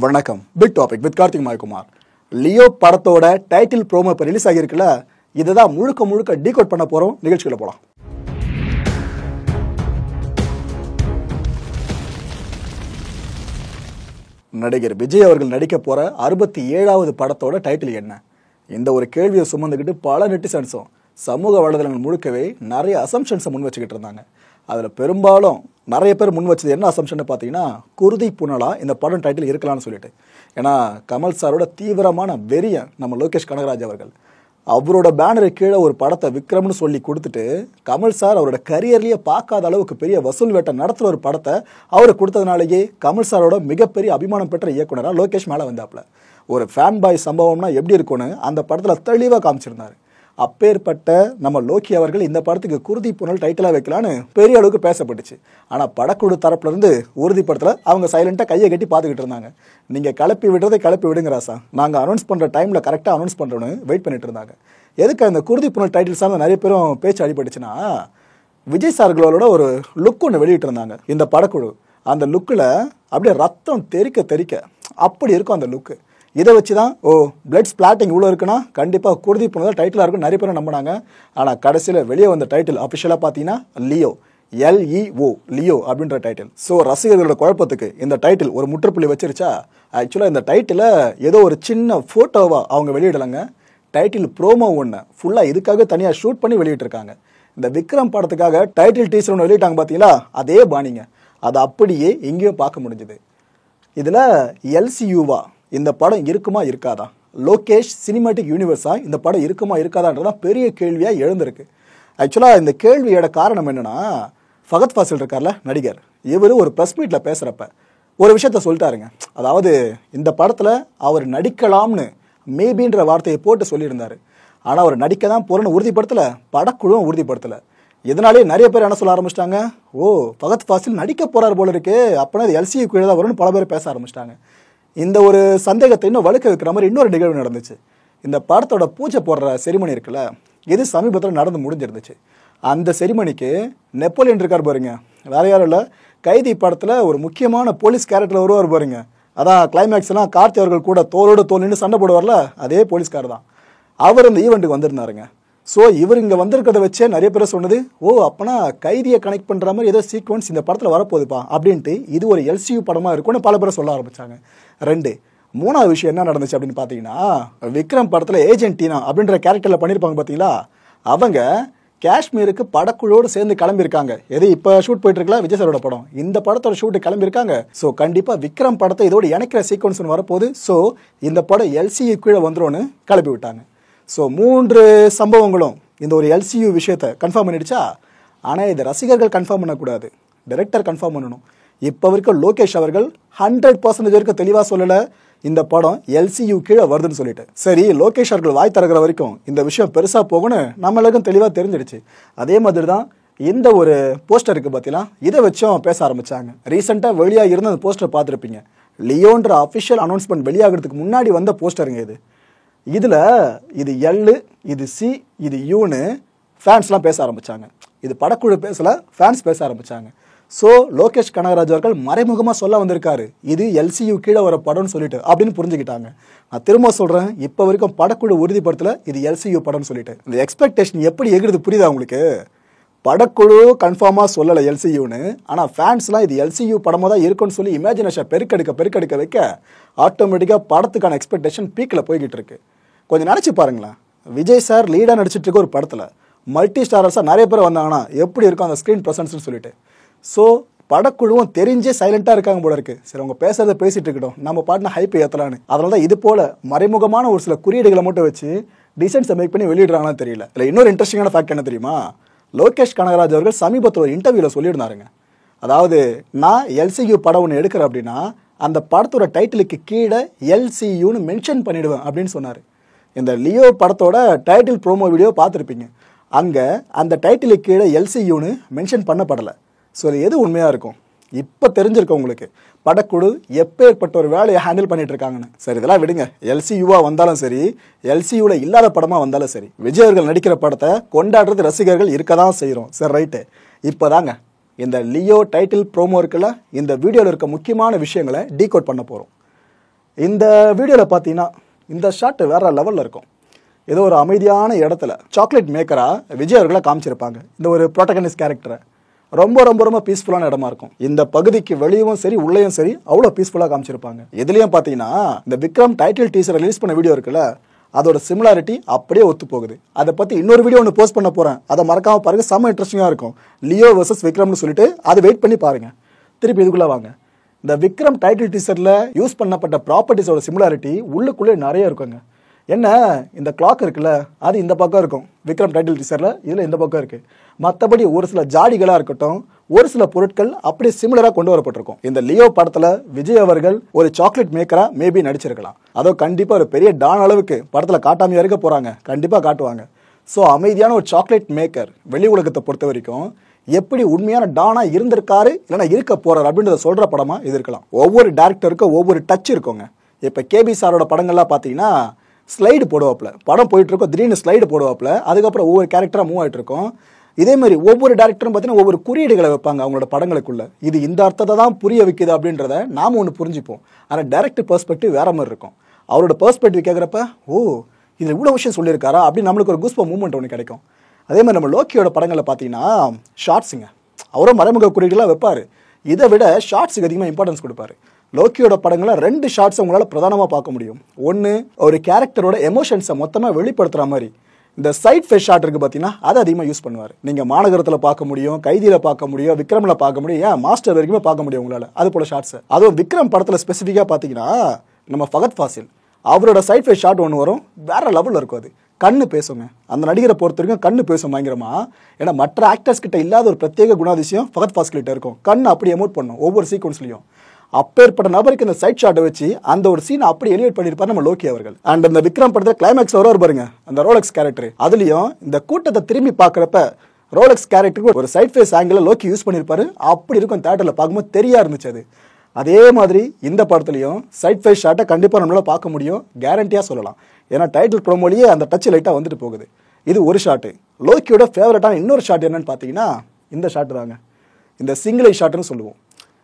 வணக்கம். Big topic with Karthik Mayakumar. Leo படத்தோட title promo இப்போ ரிலீஸ் ஆகியிருக்குல்ல, இதை தான் முழுக்க டீகோட் பண்ண போகிறோம். நிகழ்ச்சிகளை போகலாம். நடிகர் விஜய் அவர்கள் நடிக்க போகிற 67வது படத்தோட டைட்டில் என்ன? இந்த ஒரு கேள்வியை சுமந்துக்கிட்டு பல நெட்டிசன்ஸும் சமூக வலைதளங்கள் முழுக்கவே நிறைய அசம்ஷன்ஸை முன் வச்சுக்கிட்டு இருந்தாங்க. அதில் பெரும்பாலும் நிறைய பேர் முன் வச்சது என்ன அசம்ஷன் பார்த்தீங்கன்னா, குருதி புனலா இந்த படம் டைட்டில் இருக்கலாம்னு சொல்லிட்டு. ஏன்னா கமல் சாரோட தீவிரமான வெறியன் நம்ம லோகேஷ் கனகராஜ் அவர்கள் அவரோட பேனரு கீழே ஒரு படத்தை விக்ரம்னு சொல்லி கொடுத்துட்டு, கமல் சார் அவரோட கரியர்லேயே பார்க்காத அளவுக்கு பெரிய வசூல் வேட்டை நடத்துகிற ஒரு படத்தை அவருக்கு கொடுத்ததுனாலேயே கமல் சாரோட மிகப்பெரிய அபிமானம் பெற்ற இயக்குனராக லோகேஷ் மேலே வந்தாப்புல. ஒரு ஃபேன் பாய் சம்பவம்னா எப்படி இருக்கும்னு அந்த படத்தில் தெளிவாக காமிச்சிருந்தாரு. அப்பேற்பட்ட நம்ம லோக்கி அவர்கள் இந்த படத்துக்கு குருதி புனல் டைட்டிலாக வைக்கலான்னு பெரிய அளவுக்கு பேசப்பட்டுச்சு. ஆனால் படக்குழு தரப்புலேருந்து உறுதிப்படுத்தல. அவங்க சைலண்டாக கையை கட்டி பார்த்துக்கிட்டு இருந்தாங்க. நீங்கள் கிளப்பி விடுறதை கிளப்பி விடுங்க ராசா, நாங்கள் அனௌன்ஸ் பண்ணுற டைமில் கரெக்டாக அனௌன்ஸ் பண்ணுறோன்னு வெயிட் பண்ணிட்டு இருந்தாங்க. எதுக்கு அந்த குருதி புனல் டைட்டில் சார்ந்த நிறைய பேரும் பேச்சு அடிபட்டுச்சுன்னா, விஜய் சார்களோட ஒரு லுக் ஒன்று வெளியிட்டு இருந்தாங்க இந்த படக்குழு. அந்த லுக்கில் அப்படியே ரத்தம் தெறிக்க அப்படி இருக்கும் அந்த லுக்கு. இதை வச்சு தான் பிளட் ஸ்பிளாட்டிங் இவ்வளோ இருக்குன்னா கண்டிப்பாக குருதி புனல் டைட்டிலாக இருக்கும் நிறைய பேரும் நம்பினாங்க. ஆனால் கடைசியில் வெளியே வந்த டைட்டில் அஃபிஷியலாக பார்த்தீங்கன்னா லியோ, LEO, லியோ அப்படின்ற டைட்டில். ஸோ ரசிகர்களோட குழப்பத்துக்கு இந்த டைட்டில் ஒரு முற்றுப்புள்ளி வச்சிருச்சா? ஆக்சுவலாக இந்த டைட்டிலை ஏதோ ஒரு சின்ன ஃபோட்டோவாக அவங்க வெளியிடலைங்க. டைட்டில் ப்ரோமோ ஒன்று ஃபுல்லாக இதுக்காக தனியாக ஷூட் பண்ணி வெளியிட்டிருக்காங்க. இந்த விக்ரம் படத்துக்காக டைட்டில் டீசர் ஒன்று வெளியிட்டாங்க பார்த்தீங்களா, அதே பாணிங்க. அதை அப்படியே எங்கேயும் பார்க்க முடிஞ்சுது. இதில் LCUவா இந்த படம் இருக்குமா இருக்காதா, லோகேஷ் சினிமேட்டிக் யூனிவர்ஸா இந்த படம் இருக்குமா இருக்காதான்றதான் பெரிய கேள்வியாக எழுந்திருக்கு. ஆக்சுவலாக இந்த கேள்வியோட காரணம் என்னன்னா, ஃபகத் ஃபாசில் இருக்கார்ல நடிகர், இவர் ஒரு ப்ரெஸ் மீட்டில் பேசுகிறப்ப ஒரு விஷயத்த சொல்லிட்டாருங்க. அதாவது இந்த படத்தில் அவர் நடிக்கலாம்னு மேபின்ற வார்த்தையை போட்டு சொல்லியிருந்தார். ஆனால் அவர் நடிக்க தான் போகிறன்னு உறுதிப்படுத்தலை, படக்குழுவும் உறுதிப்படுத்தலை. இதனாலே நிறைய பேர் என்ன சொல்ல ஆரம்பிச்சிட்டாங்க, ஃபகத் ஃபாசில் நடிக்க போகிறார் போல இருக்கு, அப்போனா இது LCU கீழே தான் வரும்னு பல பேர் பேச ஆரம்பிச்சிட்டாங்க. இந்த ஒரு சந்தேகத்தை இன்னும் வலுக்க வைக்கிற மாதிரி இன்னொரு நிகழ்வு நடந்துச்சு. இந்த படத்தோட பூஜை போடுற செரிமனி இருக்குல்ல, இது சமீபத்தில் நடந்து முடிஞ்சிருந்துச்சு. அந்த செரிமனிக்கு நெப்போலியன் இருக்கார் பாருங்க, வேற யாரும் இல்லை, கைதி படத்தில் ஒரு முக்கியமான போலீஸ் கேரக்டர் வருவார் பாருங்க. அதான் கிளைமேக்ஸ் எல்லாம் கார்த்தி அவர்கள் கூட தோளோடு தோல் நின்று சண்டை போடுவார்ல, அதே போலீஸ்கார் தான். அவர் இந்த ஈவெண்ட்டுக்கு வந்திருந்தாருங்க. ஸோ இவர் இங்கே வந்திருக்கிறத வச்சே நிறைய பேர் சொன்னது, அப்போனா கைதியை கனெக்ட் பண்ணுற மாதிரி ஏதோ சீக்வன்ஸ் இந்த படத்தில் வரப்போகுதுப்பா அப்படின்ட்டு, இது ஒரு LCU படமாக இருக்கும்னு பல பேர் சொல்ல ஆரம்பித்தாங்க. மூணாவது விஷயம் என்ன நடந்துச்சு அப்படின்னு பார்த்தீங்கன்னா, விக்ரம் படத்தில் ஏஜென்ட் டீனா அப்படின்ற கேரக்டரில் பண்ணியிருப்பாங்க பார்த்தீங்களா, அவங்க காஷ்மீருக்கு படக்குழோடு சேர்ந்து கிளம்பியிருக்காங்க. எது இப்போ ஷூட் போயிட்டு இருக்கல விஜய் சாரோட படம், இந்த படத்தோட ஷூட்டு கிளம்பியிருக்காங்க. ஸோ கண்டிப்பாக விக்ரம் படத்தை இதோடு இணைக்கிற சீக்வன்ஸ் வரப்போகுது. ஸோ இந்த படம் LCU கீழே வந்துரும்னு கிளப்பி விட்டாங்க. ஸோ 3 சம்பவங்களும் இந்த ஒரு LCU விஷயத்தை கன்ஃபார்ம் பண்ணிடுச்சா? ஆனால் இதை ரசிகர்கள் கன்ஃபார்ம் பண்ணக்கூடாது, டைரக்டர் கன்ஃபார்ம் பண்ணணும். இப்போ வரைக்கும் லோகேஷ் அவர்கள் 100% வரைக்கும் தெளிவாக சொல்லலை இந்த படம் LCU கீழே வருதுன்னு சொல்லிட்டு. சரி, லோகேஷ் அவர்கள் வாய் திறக்கிற வரைக்கும் இந்த விஷயம் பெருசாக போகும்னு நம்மளுக்கும் தெளிவாக தெரிஞ்சிடுச்சு. அதே மாதிரி தான் இந்த ஒரு போஸ்டர் இருக்குது பார்த்தீங்களா, இதை வச்சும் பேச ஆரம்பித்தாங்க. ரீசெண்டாக வெளியாக இருந்த அந்த போஸ்டர் பார்த்துருப்பீங்க. லியோன்ற அஃபிஷியல் அனௌன்ஸ்மெண்ட் வெளியாகிறதுக்கு முன்னாடி வந்த போஸ்டருங்க இது. இதில் இது L, இது C, இது Uன்னு ஃபேன்ஸ்லாம் பேச ஆரம்பித்தாங்க. இது படக்குழு பேசல, ஃபேன்ஸ் பேச ஆரம்பித்தாங்க. ஸோ லோகேஷ் கனகராஜ் அவர்கள் மறைமுகமாக சொல்ல வந்திருக்காரு, இது LCU கீழே வர படம்னு சொல்லிட்டு அப்படின்னு புரிஞ்சுக்கிட்டாங்க. நான் திரும்ப சொல்கிறேன், இப்போ வரைக்கும் படக்குழு உறுதிப்படுத்தல இது LCU படம்னு சொல்லிட்டு. இந்த எக்ஸ்பெக்டேஷன் எப்படி எகிறது புரியுதா உங்களுக்கு? படக்குழு கன்ஃபார்மாக சொல்லலை LCUன்னு, ஆனால் ஃபேன்ஸ்லாம் இது LCU படமாக தான் இருக்குன்னு சொல்லி இமேஜினேஷன் பெருக்கெடுக்க வைக்க ஆட்டோமேட்டிக்காக படத்துக்கான எக்ஸ்பெக்டேஷன் பீக்கில் போய்கிட்டு இருக்கு. கொஞ்சம் நினச்சி பாருங்களேன், விஜய் சார் லீடாக நடிச்சிட்டு இருக்க ஒரு படத்தில் மல்டி ஸ்டாரர்ஸாக நிறைய பேர் வந்தாங்கன்னா எப்படி இருக்கும் அந்த ஸ்க்ரீன் ப்ரெசன்ஸ்னு சொல்லிட்டு. ஸோ படக்குழுவும் தெரிஞ்சே சைலண்டாக இருக்காங்க போல இருக்கு. சரி, அவங்க பேசுறதை பேசிட்டு இருக்கட்டும், நம்ம பாட்டின ஹைப் ஏற்றலான்னு. அதனால தான் இது போல மறைமுகமான ஒரு சில குறியீடுகளை மட்டும் வச்சு டிசைன்ஸை மேக் பண்ணி வெளியிடுறாங்கன்னு தெரியல. இல்லை, இன்னொரு இன்ட்ரெஸ்டிங்கான ஃபேக்ட் என்ன தெரியுமா? லோகேஷ் கனகராஜ் அவர்கள் சமீபத்தில் ஒரு இன்டர்வியூவில் சொல்லியிருந்தாருங்க. அதாவது, நான் LCU படம் ஒன்று எடுக்கிறேன் அப்படின்னா அந்த படத்தோட டைட்டிலுக்கு கீழே LCUன்னு மென்ஷன் பண்ணிடுவேன் அப்படின்னு சொன்னார். இந்த லியோ படத்தோட டைட்டில் ப்ரோமோ வீடியோ பார்த்துருப்பீங்க. அங்கே அந்த டைட்டிலுக்கு கீழே LCUன்னு மென்ஷன் பண்ணப்படலை. ஸோ அது எது உண்மையாக இருக்கும்? இப்போ தெரிஞ்சிருக்க உங்களுக்கு படக்குழு எப்பேற்பட்ட ஒரு வேலையை ஹேண்டில் பண்ணிட்டு இருக்காங்கன்னு. சரி, இதெல்லாம் விடுங்க. LCUவா வந்தாலும் சரி, LCUவில் இல்லாத படமாக வந்தாலும் சரி, விஜய் அவர்கள் நடிக்கிற படத்தை கொண்டாடுறது ரசிகர்கள் இருக்க தான் செய்கிறோம். சரி, ரைட்டு. இப்போ தாங்க இந்த லியோ டைட்டில் ப்ரோமோ இருக்குல்ல, இந்த வீடியோவில் இருக்க முக்கியமான விஷயங்களை டீகோட் பண்ண போகிறோம். இந்த வீடியோவில் பார்த்தீங்கன்னா இந்த ஷாட் வேற லெவலில் இருக்கும். ஏதோ ஒரு அமைதியான இடத்துல சாக்லேட் மேக்கராக விஜய் அவர்களை காமிச்சிருப்பாங்க. இந்த ஒரு ப்ரோட்டகனிஸ்ட் கேரக்டரை ரொம்ப ரொம்ப ரொம்ப பீஸ்ஃபுல்லான இடமா இருக்கும். இந்த பகுதிக்கு வெளியும் சரி உள்ளேயும் சரி அவ்வளோ பீஸ்ஃபுல்லாக காமிச்சிருப்பாங்க. இதுலேயும் பார்த்தீங்கன்னா இந்த விக்ரம் டைட்டில் டீசர் ரிலீஸ் பண்ண வீடியோ இருக்குல்ல, அதோட சிமிலாரிட்டி அப்படியே ஒத்து போகுது. அதை பற்றி இன்னொரு வீடியோ ஒன்று போஸ்ட் பண்ண போகிறேன். அதை மறக்காம பாருங்க, செம்ம இன்ட்ரெஸ்டிங்காக இருக்கும். லியோ வர்சஸ் விக்ரம்னு சொல்லிட்டு அதை வெயிட் பண்ணி பாருங்க. திருப்பி இதுக்குள்ளே வாங்க. இந்த விக்ரம் டைட்டில் டீசரில் யூஸ் பண்ணப்பட்ட ப்ராப்பர்ட்டிஸோட சிமிலாரிட்டி உள்ளுக்குள்ளே நிறைய இருக்குங்க. என்ன, இந்த கிளாக் இருக்குல்ல, அது இந்த பக்கம் இருக்கும் விக்ரம் டைட்டில் டீசரில், இதில் இந்த பக்கம் இருக்குது. மற்றபடி ஒரு சில ஜாடிகளாக இருக்கட்டும், ஒரு சில பொருட்கள் அப்படியே சிமிலராக கொண்டு வரப்பட்டிருக்கும். இந்த லியோ படத்தில் விஜய் அவர்கள் ஒரு சாக்லேட் மேக்கராக மேபி நடிச்சிருக்கலாம். அதோ கண்டிப்பாக ஒரு பெரிய டான் அளவுக்கு படத்தில் காட்டாமையாக இருக்க போகிறாங்க, கண்டிப்பாக காட்டுவாங்க. ஸோ அமைதியான ஒரு சாக்லேட் மேக்கர் வெளி உலகத்தை பொறுத்த வரைக்கும் எப்படி உண்மையான டானா இருந்திருக்காரு இல்லைனா இருக்க போறாரு அப்படின்றத சொல்ற படமா இது இருக்கலாம். ஒவ்வொரு டேரக்டருக்கும் ஒவ்வொரு டச் இருக்குங்க. இப்போ கேபி சாரோட படங்கள்லாம் பார்த்தீங்கன்னா ஸ்லைடு போடுவாப்ல, படம் போயிட்டு இருக்கும், திடீர்னு ஸ்லைடு போடுவாப்ல, அதுக்கப்புறம் ஒவ்வொரு கேரக்டராக மூவ் ஆகிட்டு இருக்கும். இதே மாதிரி ஒவ்வொரு டேரக்டரும் பார்த்தீங்கன்னா ஒவ்வொரு குறியீடுகளை வைப்பாங்க அவங்களோட படங்களுக்குள்ள. இது இந்த அர்த்தத்தை தான் புரிய வைக்குது அப்படின்றத நாம ஒன்று புரிஞ்சுப்போம். ஆனால் டேரக்டர் பெர்ஸ்பெக்டிவ் வேற மாதிரி இருக்கும். அவரோட பெர்ஸ்பெக்டிவ் கேட்குறப்ப ஓ இதில் இவ்வளோ விஷயம் சொல்லியிருக்காரா அப்படின்னு நம்மளுக்கு ஒரு கூஸ்ப மூமெண்ட் ஒன்று கிடைக்கும். அதே மாதிரி நம்ம லோக்கியோட படங்களில் பார்த்தீங்கன்னா ஷார்ட்ஸுங்க, அவரும் மறைமுக குறியீடுகளாக வைப்பார். இதை விட ஷார்ட்ஸுக்கு அதிகமாக இம்பார்ட்டன்ஸ் கொடுப்பாரு. லோக்கியோட படங்களை 2 ஷார்ட்ஸை உங்களால் பிரதானமாக பார்க்க முடியும். ஒன்று, ஒரு கேரக்டரோட எமோஷன்ஸை மொத்தமாக வெளிப்படுத்துகிற மாதிரி இந்த சைட் ஃபேஸ் ஷாட் இருக்குது பார்த்தீங்கன்னா, அதை அதிகமாக யூஸ் பண்ணுவார். நீங்கள் மாநகரத்தில் பார்க்க முடியும், கைதியில் பார்க்க முடியும், விக்ரமில் பார்க்க முடியும், ஏன் மாஸ்டர் வரைக்குமே பார்க்க முடியும் உங்களால். அது போல் ஷார்ட்ஸை, அதுவும் விக்ரம் படத்தில் ஸ்பெசிஃபிக்காக பார்த்தீங்கன்னா நம்ம ஃபகத் ஃபாசில் அவரோட சைட் ஃபேஸ் ஷாட் ஒன்று வரும், வேற லெவலில் இருக்கும். அது கண்ணு பேசுங்க, அந்த நடிகரை பொறுத்த வரைக்கும் கண்ணு பேசும் பயங்கரமா. ஏன்னா மற்ற ஆக்டர்ஸ் கிட்ட இல்லாத ஒரு பிரத்யேக குணாதிசயம் ஃபகத் ஃபாசில் கிட்ட இருக்கும். கண்ணு அப்படி எமோட் பண்ணும் ஒவ்வொரு சீக்வன்ஸ்லையும். அப்பேற்பட்ட நபருக்கு இந்த சைட் ஷாட்டை வச்சு அந்த ஒரு சீனை அப்படி எலிவேட் பண்ணியிருப்பார் நம்ம லோக்கி அவர்கள். அண்ட் இந்த விக்ரம் படத்தில் கிளைமேக்ஸ் வருவார் பாருங்க, அந்த ரோலெக்ஸ் கேரக்டர், அதுலயும் இந்த கூட்டத்தை திரும்பி பார்க்குறப்ப ரோலெக்ஸ் கேரக்டருக்கு ஒரு side face angle Loki use பண்ணியிருப்பாரு. அப்படி இருக்கும் தியேட்டரில் பார்க்கும்போது தெரியா இருந்துச்சு அது. அதே மாதிரி இந்த படத்துலையும் சைட் ஃபேஸ் ஷாட்டை கண்டிப்பாக நம்மளால பார்க்க முடியும், கேரண்டியாக சொல்லலாம். ஏன்னா டைட்டில் ப்ரோமோலேயே அந்த டச் லைட்டாக வந்துட்டு போகுது. இது ஒரு ஷாட்டு. லோக்கியோட ஃபேவரட்டான இன்னொரு ஷாட் என்னன்னு பார்த்தீங்கன்னா இந்த ஷாட்டு தாங்க, இந்த சிங்கிள் ஐ ஷாட்டுன்னு சொல்லுவோம்.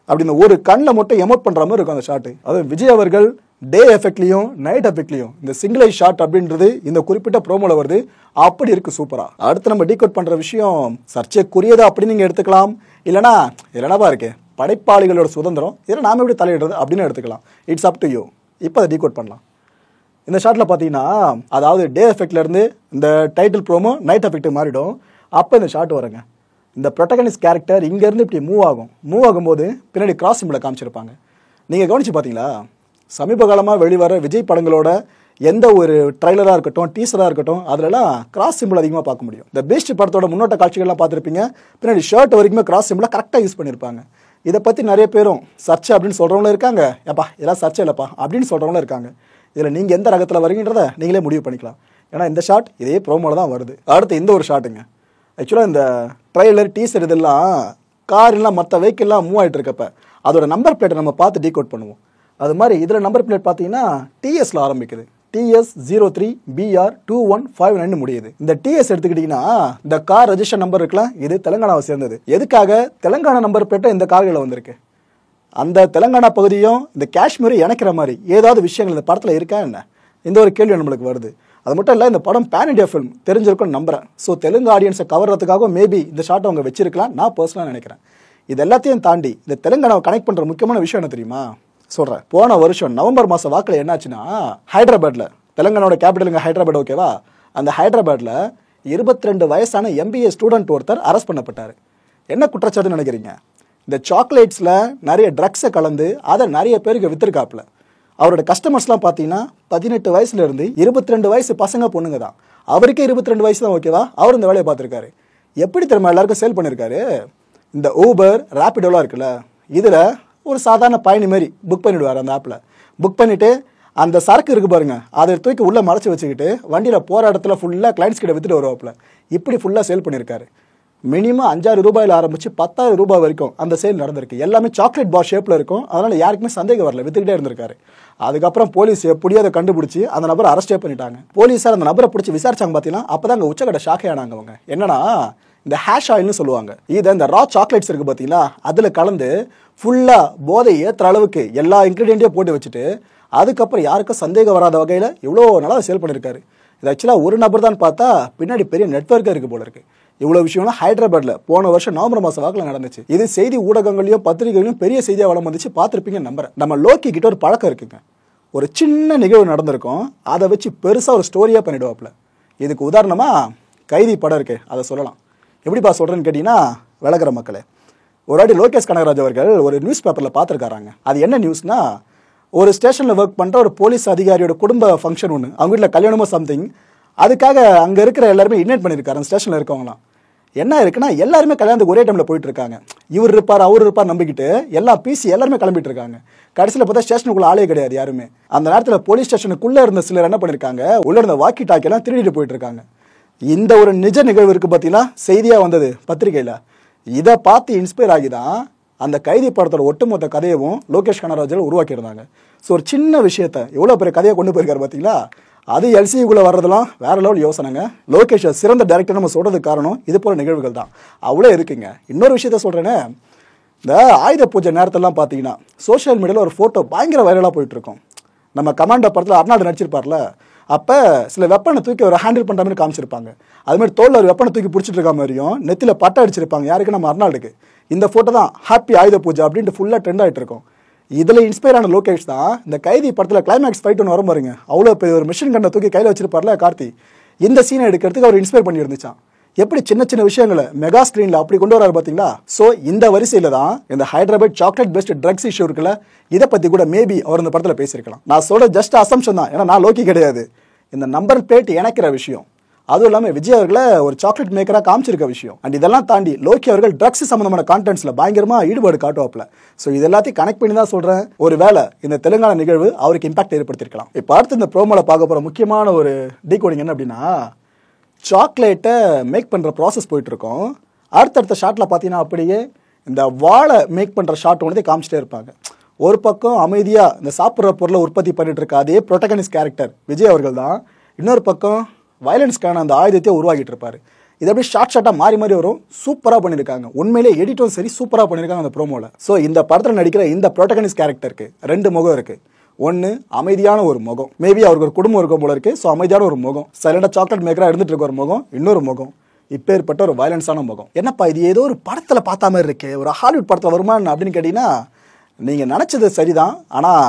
அப்படி இந்த ஒரு கண்ணில் மட்டும் எமோட் பண்ணுற மாதிரி இருக்கும் அந்த ஷாட்டு. அதுவும் விஜய் அவர்கள் டே எஃபெக்ட்லையும் நைட் எஃபெக்ட்லையும் இந்த சிங்கிள் ஐ ஷாட் அப்படின்றது இந்த குறிப்பிட்ட ப்ரோமோவில் வருது. அப்படி இருக்குது சூப்பராக. அடுத்து நம்ம டீகோட் பண்ணுற விஷயம் சர்ச்சைக்குரியதா அப்படின்னு நீங்கள் எடுத்துக்கலாம், இல்லைனா என்னவா இருக்கு படைப்பாளிகளோட சுதந்திரம், இதில் நாம எப்படி தலையிடுறது அப்படின்னு எடுத்துக்கலாம். It's up to you. இப்போ அதை டீகோட் பண்ணலாம். இந்த ஷாட்டில் பார்த்தீங்கன்னா அதாவது டே எஃபெக்ட்லேருந்து இந்த டைட்டில் ப்ரோமோ நைட் எஃபெக்ட் மாறிடும். அப்போ இந்த ஷாட் வருங்க, இந்த ப்ரொட்டகனிஸ்ட் கேரக்டர் இங்கேருந்து இப்படி மூவ் ஆகும்போது பின்னாடி கிராஸ் சிம்பிளை காமிச்சிருப்பாங்க. நீங்கள் கவனிச்சு பார்த்தீங்களா, சமீப காலமாக வெளிவர விஜய் படங்களோட எந்த ஒரு ட்ரைலராக இருக்கட்டும், டீசராக இருக்கட்டும், அதிலலாம் கிராஸ் சிம்பிள் அதிகமாக பார்க்க முடியும். இந்த பெஸ்ட் படத்தோட முன்னோட்ட காட்சிகள்லாம் பார்த்துருப்பீங்க, பின்னாடி ஷர்ட் வரைக்குமே கிராஸ் சிம்பிளை கரெக்டாக யூஸ் பண்ணியிருப்பாங்க. இதை பற்றி நிறைய பேரும் சர்ச்சை அப்படின்னு சொல்கிறவங்களும் இருக்காங்க, ஏப்பா இதெல்லாம் சர்ச்சை இல்லைப்பா அப்படின்னு சொல்கிறவங்களும் இருக்காங்க. இதில் நீங்கள் எந்த ரகத்தில் வரீங்கன்றதை நீங்களே முடிவு பண்ணிக்கலாம். ஏன்னா இந்த ஷாட் இதே ப்ரோமோவில் தான் வருது. அடுத்து இந்த ஒரு ஷாட்டுங்க, ஆக்சுவலாக இந்த ட்ரைலர் டீசர் இதெல்லாம் கார்லாம் மற்ற வெஹிக்கிள்லாம் மூவ் ஆகிட்டு இருக்கப்ப அதோட நம்பர் பிளேட்டை நம்ம பார்த்து டீகோட் பண்ணுவோம். அது மாதிரி இதில் நம்பர் பிளேட் பார்த்தீங்கன்னா டிஎஸ்ல ஆரம்பிக்குது, TS03BR2159 முடியுது. இந்த டிஎஸ் எடுத்துக்கிட்டீங்கன்னா இந்த கார் ரெஜிஸ்டர் நம்பர் இருக்குல்ல, இது தெலுங்கானாவை சேர்ந்தது. எதுக்காக தெலுங்கானா நம்பர் பிளேட்டை இந்த கார்களில் வந்திருக்கு? அந்த தெலுங்கானா பகுதியும் இந்த காஷ்மீரை இணைக்கிற மாதிரி ஏதாவது விஷயங்கள் இந்த படத்தில் இருக்கா என்ன, இந்த ஒரு கேள்வி நம்மளுக்கு வருது. அது மட்டும் இல்லை, இந்த படம் பேன் இண்டியா ஃபிலிம் தெரிஞ்சிருக்கும்னு நம்புறேன். ஸோ தெலுங்கு ஆடியன்ஸை கவர்றதுக்காக மேபி இந்த ஷாட்டை அவங்க வச்சிருக்கலாம், நான் பர்சனலாக நினைக்கிறேன். இது எல்லாத்தையும் தாண்டி இந்த தெலுங்கானாவை கனெக்ட் பண்ணுற முக்கியமான விஷயம் என்ன தெரியுமா சொல்கிறேன். போன வருஷம் நவம்பர் மாதம் வாக்கில் என்னாச்சுன்னா, ஹைதராபாத்தில், தெலுங்கானாவோட கேபிட்டலுங்க ஹைதராபாத், ஓகேவா, அந்த ஹைதராபாத்தில் 22 வயசான MBA ஸ்டூடெண்ட் ஒருத்தர் அரெஸ்ட் பண்ணப்பட்டார். என்ன குற்றச்சாட்டுன்னு நினைக்கிறீங்க? இந்த சாக்லேட்ஸில் நிறைய ட்ரக்ஸை கலந்து அதை நிறைய பேருக்கு விற்றுருக்காப்புல. அவரோட கஸ்டமர்ஸ்லாம் பார்த்தீங்கன்னா 18 வயசுலேருந்து 22 வயசு பசங்க பொண்ணுங்க தான். அவருக்கே 22 வயசு தான், ஓகேவா, அவர் இந்த வேலையை பார்த்துருக்காரு. எப்படி தெரியுமா எல்லாருக்கும் சேல் பண்ணியிருக்காரு? இந்த ஊபர் ரேபிடோலாம் இருக்குல்ல, இதில் ஒரு சாதாரண பயணி மாதிரி புக் பண்ணிவிடுவார். அந்த ஆப்பில் புக் பண்ணிவிட்டு அந்த சரக்கு இருக்குது பாருங்க, அதை தூக்கி உள்ளே மறைச்சி வச்சுக்கிட்டு வண்டியில் போகிற இடத்துல ஃபுல்லாக கிளைண்ட்ஸ் கிட்ட விற்றுட்டு வருவாப்புல. இப்படி ஃபுல்லாக சேல் பண்ணியிருக்காரு. மினிமம் 5000 ரூபாயில் ஆரம்பித்து 10,000 ரூபாய் வரைக்கும் அந்த சேல் நடந்திருக்கு. எல்லாமே சாக்லேட் பார் ஷேப்பில் இருக்கும். அதனால் யாருக்குமே சந்தேகம் வரல, விற்றுக்கிட்டே இருந்திருக்காரு. அதுக்கப்புறம் போலீஸ் எப்படியோ அதை கண்டுபிடிச்சி அந்த நபரை அரெஸ்டே பண்ணிட்டாங்க. போலீஸார் அந்த நபரை பிடிச்சி விசாரிச்சாங்க. பார்த்தீங்கன்னா அப்போ தான் அங்கே உச்சக்கட்ட ஷாக்கே ஆனாங்க அவங்க. என்னன்னா, இந்த ஹேஷ் ஆயில்னு சொல்லுவாங்க, இதை இந்த ரா சாக்லேட்ஸ் இருக்குது பார்த்தீங்களா, அதில் கலந்து ஃபுல்லாக போதை ஏற்றுற அளவுக்கு எல்லா இன்க்ரீடியண்ட்டையும் போட்டு வச்சுட்டு அதுக்கப்புறம் யாருக்கும் சந்தேகம் வராத வகையில் இவ்வளோ நல்லா சேல் பண்ணியிருக்காரு. இது ஆக்சுவலாக ஒரு நபர் தான் பார்த்தா பின்னாடி பெரிய நெட்வொர்க்காக இருக்குது போல இருக்குது. இவ்வளோ விஷயம்லாம் ஹைதராபாத்தில் போன வருஷம் நவம்பர் மாதம் வாக்கில் நடந்துச்சு. இது செய்தி ஊடகங்களையும் பத்திரிகைகளையும் பெரிய செய்தியாக வளம் வந்துச்சு. பார்த்துருப்பீங்கன்னு நம்புறேன். நம்ம லோக்கி கிட்ட ஒரு பழக்கம் இருக்குங்க. ஒரு சின்ன நிகழ்வு நடந்திருக்கும், அதை வச்சு பெருசாக ஒரு ஸ்டோரியாக பண்ணிவிடுவாப்புல. இதுக்கு உதாரணமாக கைதி படம் இருக்கு, அதை சொல்லலாம். எப்படிப்பா சொல்கிறேன்னு கேட்டிங்கன்னா, விளக்குற மக்களே, ஒரு வாட்டி லோகேஷ் கனகராஜ் அவர்கள் ஒரு நியூஸ் பேப்பரில் பார்த்துருக்காராங்க. அது என்ன நியூஸ்னா, ஒரு ஸ்டேஷனில் ஒர்க் பண்ணுற ஒரு போலீஸ் அதிகாரியோட குடும்ப ஃபங்க்ஷன் ஒன்று, அவங்க வீட்டில் கல்யாணமோ சம்திங், அதுக்காக அங்கே இருக்கிற எல்லாருமே இன்வைட் பண்ணியிருக்காரு. அந்த ஸ்டேஷனில் இருக்கவங்களாம் என்ன இருக்குன்னா, எல்லாருமே கல்யாணத்துக்கு ஒரே டைமில் போயிட்டு இருக்காங்க. இவர் இருப்பார் அவர் இருப்பார் நம்பிக்கிட்டு எல்லா பிசி எல்லாருமே கிளம்பிட்டு இருக்காங்க. கடைசியில் பார்த்தா ஸ்டேஷனுக்குள்ள ஆளே கிடையாது யாருமே. அந்த நேரத்தில் போலீஸ் ஸ்டேஷனுக்குள்ளே இருந்த சிலர் என்ன பண்ணியிருக்காங்க, உள்ள இருந்த வாக்கி டாக்கியெல்லாம் திருடிட்டு போயிட்டு இருக்காங்க. இந்த ஒரு நிஜ நிகழ்வு இருக்கு பார்த்தீங்கன்னா, செய்தியாக வந்தது பத்திரிகையில். இதை பார்த்து இன்ஸ்பயர் ஆகி தான் அந்த கைதி படத்தோட ஒட்டுமொத்த கதையவும் லோகேஷ் கனகராஜ் உருவாக்கியிருந்தாங்க. ஸோ ஒரு சின்ன விஷயத்தை எவ்வளோ பெரிய கதையை கொண்டு போயிருக்காரு பார்த்தீங்களா. அது எல்சிக்குள்ளே வர்றதெல்லாம் வேற லெவல் யோசனைங்க. லோகேஷ் சிறந்த டைரக்டர் நம்ம சொல்கிறதுக்கு காரணம் இது போல நிகழ்வுகள் தான். அவ்வளோ இருக்குங்க. இன்னொரு விஷயத்த சொல்கிறேன்னு, இந்த ஆயுத பூஜை நேரத்திலலாம் பார்த்தீங்கன்னா சோஷியல் மீடியாவில் ஒரு ஃபோட்டோ பயங்கர வைரலாக போயிட்டு இருக்கும். நம்ம கமாண்டர் படத்தில் அர்னால்டு நடிச்சிருப்பார்ல, அப்போ சில வெப்பனை தூக்கி ஒரு ஹேண்டில் பண்ணுற மாதிரி காமிச்சிருப்பாங்க. அதுமாதிரி தோளில் ஒரு வெப்பனை தூக்கி பிடிச்சிட்டு இருக்க மாதிரியும் நெத்தியில் பட்டை அடிச்சிருப்பாங்க. யாருக்கு? நம்ம அர்னால்டுக்கு. இந்த ஃபோட்டோ தான் ஹாப்பி ஆயுத பூஜை அப்படின்ட்டு ஃபுல்லாக ட்ரெண்ட் ஆகிட்டு இருக்கும். இதில் இன்ஸ்பயர் ஆன லோகேஷ் தான் இந்த கைதி படத்தில் கிளைமேக்ஸ் ஃபைட் ஒன்று வரும் பாருங்க, அவ்வளோ பெரிய ஒரு மிஷின் கண்ணை தூக்கி கையில் வச்சிருப்பார்ல கார்த்தி, இந்த சீனை எடுக்கிறதுக்கு அவர் இன்ஸ்பயர் பண்ணி இருந்துச்சான். எப்படி சின்ன சின்ன விஷயங்களை மெகா ஸ்க்ரீனில் அப்படி கொண்டு வராரு பார்த்தீங்களா. ஸோ இந்த வரிசையில் தான் இந்த Hyderabad chocolate best drugs issue இருக்குல்ல, இதை பற்றி கூட மேபி அவர் இந்த படத்தில் பேசியிருக்கலாம். நான் சொல்ற ஜஸ்ட் அசம்ஷன் தான், ஏன்னா நான் லோக்கி கிடையாது. இந்த நம்பர் பிளேட் இணைக்கிற விஷயம், அதுவும் இல்லாமல் விஜய் அவர்களை ஒரு சாக்லேட் மேக்கராக காமிச்சிருக்க விஷயம், அண்ட் இதெல்லாம் தாண்டி லோக்கி அவர்கள் ட்ரக்ஸ் சம்பந்தமான கான்டென்ட்ஸில் பயங்கரமாக ஈடுபாடு காட்டுவாப்பில். ஸோ இது எல்லாத்தையும் கனெக்ட் பண்ணி தான் சொல்கிறேன், ஒரு வேளை இந்த தெலுங்கானா நிகழ்வு அவருக்கு இம்பாக்ட் ஏற்படுத்தியிருக்கலாம். இப்போ அடுத்து இந்த ப்ரோமோவில் பார்க்க போகிற முக்கியமான ஒரு டீகோடிங் என்ன அப்படின்னா, சாக்லேட்டை மேக் பண்ணுற ப்ராசஸ் போயிட்டுருக்கோம். அடுத்தடுத்த ஷாட்டில் பார்த்தீங்கன்னா அப்படியே இந்த வாழை மேக் பண்ணுற ஷாட் ஒன்றதே காமிச்சிட்டே இருப்பாங்க. ஒரு பக்கம் அமைதியாக இந்த சாப்பிட்ற பொருளை உற்பத்தி பண்ணிட்டு இருக்க அதே ப்ரொட்டகனிஸ்ட் கேரக்டர் விஜய் அவர்கள் தான், இன்னொரு பக்கம் வயலன்ஸ்க்கான அந்த ஆயுதத்தை உருவாக்கிட்டு இருப்பாரு. இது அப்படியே ஷார்ட்டாக மாறி மாறி வரும். சூப்பராக பண்ணியிருக்காங்க. உண்மையிலே எடிட்டும் சரி சூப்பராக பண்ணியிருக்காங்க அந்த ப்ரோமோவில். ஸோ இந்த படத்தில் நடிக்கிற இந்த ப்ரொட்டகனிஸ்ட் கேரக்டருக்கு ரெண்டு முகம் இருக்குது. ஒன்று அமைதியான ஒரு முகம், மேபி அவருக்கு ஒரு குடும்பம் இருக்கும் போல இருக்குது. ஸோ அமைதியான ஒரு முகம், சைலண்டாக சாக்லேட் மேக்கராக இருந்துட்டு இருக்க ஒரு முகம். இன்னொரு முகம் இப்பேற்பட்ட ஒரு வயலன்ஸான முகம். என்னப்பா இது ஏதோ ஒரு படத்தில் பார்த்தா மாதிரி இருக்கு, ஒரு ஹாலிவுட் படத்தில் வருமா அப்படின்னு கேட்டிங்கன்னா, நீங்கள் நினச்சது சரிதான். ஆனால்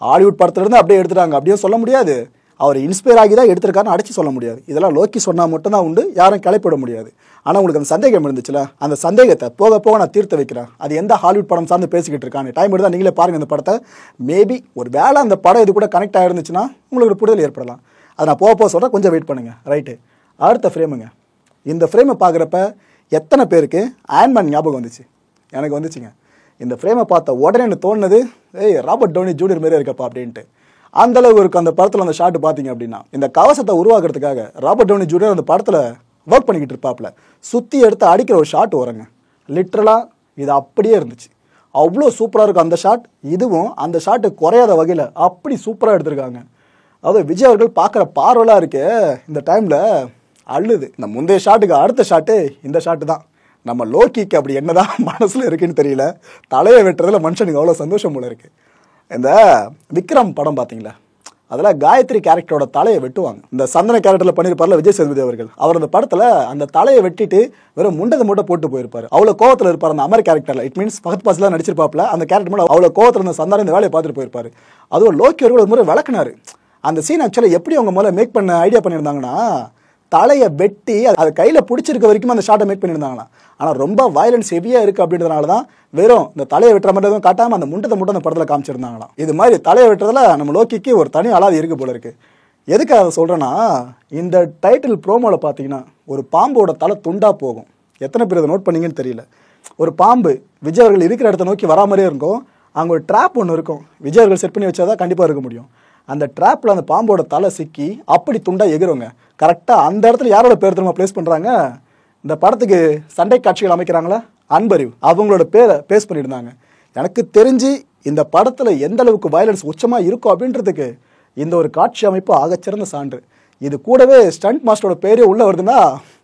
ஹாலிவுட் படத்துலேருந்து அப்படியே எடுத்துட்டாங்க அப்படியே சொல்ல முடியாது. அவர் இன்ஸ்பயர் ஆகி தான் எடுத்திருக்காருன்னு அடிச்சு சொல்ல முடியாது. இதெல்லாம் லோக்கி சொன்னால் மட்டும்தான் உண்டு, யாரும் கிளப்பிட முடியாது. ஆனால் உங்களுக்கு அந்த சந்தேகம் இருந்துச்சுல, அந்த சந்தேகத்தை போக போக நான் தீர்த்து வைக்கிறேன். அது எந்த ஹாலிவுட் படம் சார்ந்து பேசிக்கிட்டு இருக்காங்க, டைம் எடுத்தால் நீங்களே பாருங்கள் இந்த படத்தை. மேபி ஒரு வேளை அந்த படம் இது கூட கனெக்ட் ஆகிருந்துச்சுன்னா உங்களுக்கு ஒரு புரிதல் ஏற்படலாம். அதை நான் போக போக சொல்கிறேன், கொஞ்சம் வெயிட் பண்ணுங்கள். ரைட்டு, அடுத்த ஃப்ரேமுங்க. இந்த ஃப்ரேமை பார்க்குறப்ப எத்தனை பேருக்கு அயன்மேன் ஞாபகம் வந்துச்சு? எனக்கு வந்துச்சுங்க. இந்த ஃப்ரேமை பார்த்த உடனே எனக்கு தோணுது, ராபர்ட் டவுனி ஜூனியர் மாரியே இருக்கப்பா அப்படின்ட்டு. அந்த அளவுக்கு இருக்கும் அந்த படத்தில். அந்த ஷாட் பார்த்தீங்க அப்படின்னா, இந்த கவசத்தை உருவாக்குறதுக்காக ராபர்ட் டவுனி ஜூனியர் அந்த படத்தில் ஒர்க் பண்ணிக்கிட்டு இருப்பாப்புல, சுற்றி எடுத்து அடிக்கிற ஒரு ஷாட் வருங்க. லிட்ரலாக இது அப்படியே இருந்துச்சு. அவ்வளோ சூப்பராக இருக்கும் அந்த ஷாட். இதுவும் அந்த ஷாட்டு குறையாத வகையில் அப்படி சூப்பராக எடுத்திருக்காங்க. அதாவது விஜய் அவர்கள் பார்க்குற பார்வலாக இருக்கு இந்த டைமில் அள்ளுது. இந்த முந்தைய ஷாட்டுக்கு அடுத்த ஷாட்டு இந்த ஷாட்டு தான். நம்ம லோக்கிக்கு அப்படி என்னதான் மனசில் இருக்குன்னு தெரியல, தலையை வெட்டுறதுல மனுஷனுக்கு அவ்வளோ சந்தோஷம் போல இருக்குது. இந்த விக்ரம் படம் பார்த்தீங்களா, அதில் காயத்ரி கேரக்டரோட தலையை வெட்டுவாங்க. இந்த சந்தன கேரக்டரில் பண்ணியிருப்பார்ல விஜய் சேதுபதி அவர்கள், அவர் அந்த படத்தில் அந்த தலையை வெட்டிட்டு வெறும் முண்டத்தை மட்டும் போட்டு போயிருப்பார். அவ்வளோ கோவத்தில் இருப்பார் அந்த அமர் கேரக்டரில். இட் மீன்ஸ் பகத் பாசிலாம் நடிச்சிருப்பாப்ல. அந்த கேரக்டர் மட்டும் அவ்வளோ கோவத்தில் இருந்த சந்தானம் இந்த வேலையை பார்த்துட்டு போயிருப்பார். அதுவும் லோக்கி அவர்கள் ஒரு முறை விளக்குனாரு. அந்த சீன் ஆக்சுவலாக எப்படி அவங்க முதல்ல மேக் பண்ண ஐடியா பண்ணியிருந்தாங்கன்னா, தலையை வெட்டி அதை கையில் பிடிச்சிருக்க வரைக்கும் அந்த ஷாட்டை மேக் பண்ணியிருந்தாங்களா. ஆனால் ரொம்ப வயலன்ஸ் ஹெவியாக இருக்குது அப்படின்றதுனால தான் வெறும் இந்த தலையை வெட்டுற மட்டும் எதுவும் காட்டாமல் அந்த முண்டத்தை மட்டும் அந்த படத்தில் காமிச்சிருந்தாங்களாம். இது மாதிரி தலையை வெட்டுறதுல நம்ம லோக்கிக்கு ஒரு தனி அலாதி இருக்குது போல இருக்குது. எதுக்கு அதை சொல்கிறேன்னா, இந்த டைட்டில் ப்ரோமோவில் பார்த்தீங்கன்னா ஒரு பாம்போட தலை துண்டாக போகும். எத்தனை பேர் இதை நோட் பண்ணீங்கன்னு தெரியல. ஒரு பாம்பு விஜய் அவர்கள் இருக்கிற இடத்த நோக்கி வரா மாதிரியே இருக்கும். அங்கே ஒரு ட்ராப் ஒன்று இருக்கும், விஜய் அவர்கள் செட் பண்ணி வச்சாதான் கண்டிப்பாக இருக்க முடியும். அந்த ட்ராப்பில் அந்த பாம்போட தலை சிக்கி அப்படி துண்டாக எகிருங்க. கரெக்டாக அந்த இடத்துல யாரோட பேர் திரும்ப ப்ளேஸ் பண்ணுறாங்க, இந்த படத்துக்கு சண்டை காட்சிகள் அமைக்கிறாங்களா அன்பறிவு, அவங்களோட பேரை பேஸ் பண்ணியிருந்தாங்க. எனக்கு தெரிஞ்சு இந்த படத்தில் எந்த அளவுக்கு வயலன்ஸ் உச்சமாக இருக்கும் அப்படின்றதுக்கு இந்த ஒரு காட்சி அமைப்பு ஆகச்சிறந்த சான்று. இது கூடவே ஸ்டண்ட் மாஸ்டரோட பேரே உள்ளே வருதுன்னா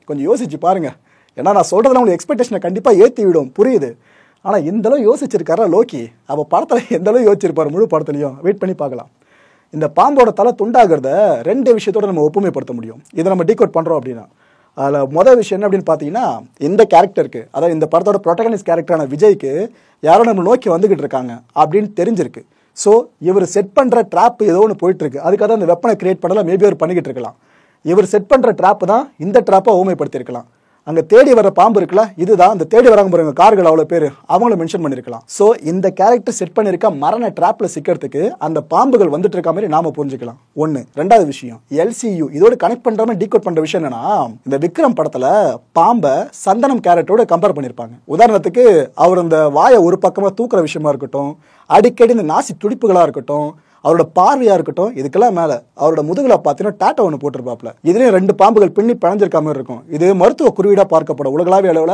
கொஞ்சம் யோசிச்சு பாருங்கள். ஏன்னா நான் சொல்கிறதுல உங்களுக்கு எக்ஸ்பெக்டேஷனை கண்டிப்பாக ஏற்றி விடும், புரியுது. ஆனால் இந்தளவு யோசிச்சிருக்காரா லோக்கி, அப்போ படத்தில் எந்தளவு யோசிச்சிருப்பார் முழு படத்துலையும் வெயிட் பண்ணி பார்க்கலாம். இந்த பாம்போட தலை துண்டாகிறத 2 விஷயத்தோட நம்ம ஒப்புமைப்படுத்த முடியும். இதை நம்ம டீகோட் பண்ணுறோம் அப்படின்னா அதில் மொதல் விஷயம் என்ன அப்படின்னு பார்த்தீங்கன்னா, இந்த கேரக்டருக்கு, அதாவது இந்த படத்தோட ப்ரொட்டகனிஸ்ட் கேரக்டரான விஜய்க்கு யாரோ நம்ம நோக்கி வந்துகிட்டு இருக்காங்க அப்படின்னு தெரிஞ்சிருக்கு. ஸோ இவர் செட் பண்ணுற ட்ராப் ஏதோ ஒன்று போயிட்டு இருக்கு. அதுக்காக அந்த வெப்பனை கிரியேட் பண்ணலாம், மேபி அவர் பண்ணிக்கிட்டு இருக்கலாம். இவர் செட் பண்ணுற ட்ராப் தான் இந்த ட்ராப்பை ஊமைப்படுத்தியிருக்கலாம். அங்கே தேடி வர பாம்பு இருக்குல்ல, இதுதான் அந்த தேடி வராங்க பாருங்க கார்கள், அவ்வளோ பேர், அவங்கள மென்ஷன் பண்ணியிருக்கலாம். ஸோ இந்த கேரக்டர் செட் பண்ணியிருக்க மரண ட்ராப்பில் சிக்கிறதுக்கு அந்த பாம்புகள் வந்துட்டு இருக்க மாதிரி நாம புரிஞ்சுக்கலாம். ஒன்று. ரெண்டாவது விஷயம், எல்சியு இதோட கனெக்ட் பண்ணுற மாதிரி டீகோட் பண்ணுற விஷயம் என்னன்னா, இந்த விக்ரம் படத்தில் பாம்பை சந்தனம் கேரக்டரோட கம்பேர் பண்ணியிருப்பாங்க. உதாரணத்துக்கு அவர் இந்த வாயை ஒரு பக்கமாக தூக்குற விஷயமா இருக்கட்டும், அடிக்கடி இந்த நாசி துடிப்புகளாக இருக்கட்டும், அவரோட பார்வையா இருக்கட்டும், இதுக்கெல்லாம் மேல அவரோட முதுகுல பார்த்தீங்கன்னா டாட்டோ ஒன்று போட்டிருப்பாப்ல. இதுலயும் 2 பாம்புகள் பின்னி பிணைஞ்சிருக்க மாதிரி இருக்கும். இது மருத்துவ குறியீடா பார்க்கப்படும். உலகளாவிய அளவில்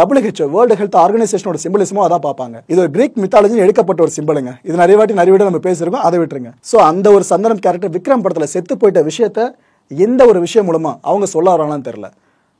WHO வேர்ல்டு ஹெல்த் ஆர்கனைசேஷனோட சிம்பிளிசமும் அதான் பார்ப்பாங்க. இது ஒரு கிரீக் மித்தாலஜி எடுக்கப்பட்ட ஒரு சிம்பிளுங்க. இது நிறைய விட நம்ம பேசியிருக்கோம், அதை விட்டுருங்க. ஸோ அந்த ஒரு சந்தனம் கேரக்டர் விக்ரம் படத்துல செத்து போயிட்ட விஷயத்த இந்த ஒரு விஷயம் மூலமா அவங்க சொல்ல வராங்களான்னு தெரியல.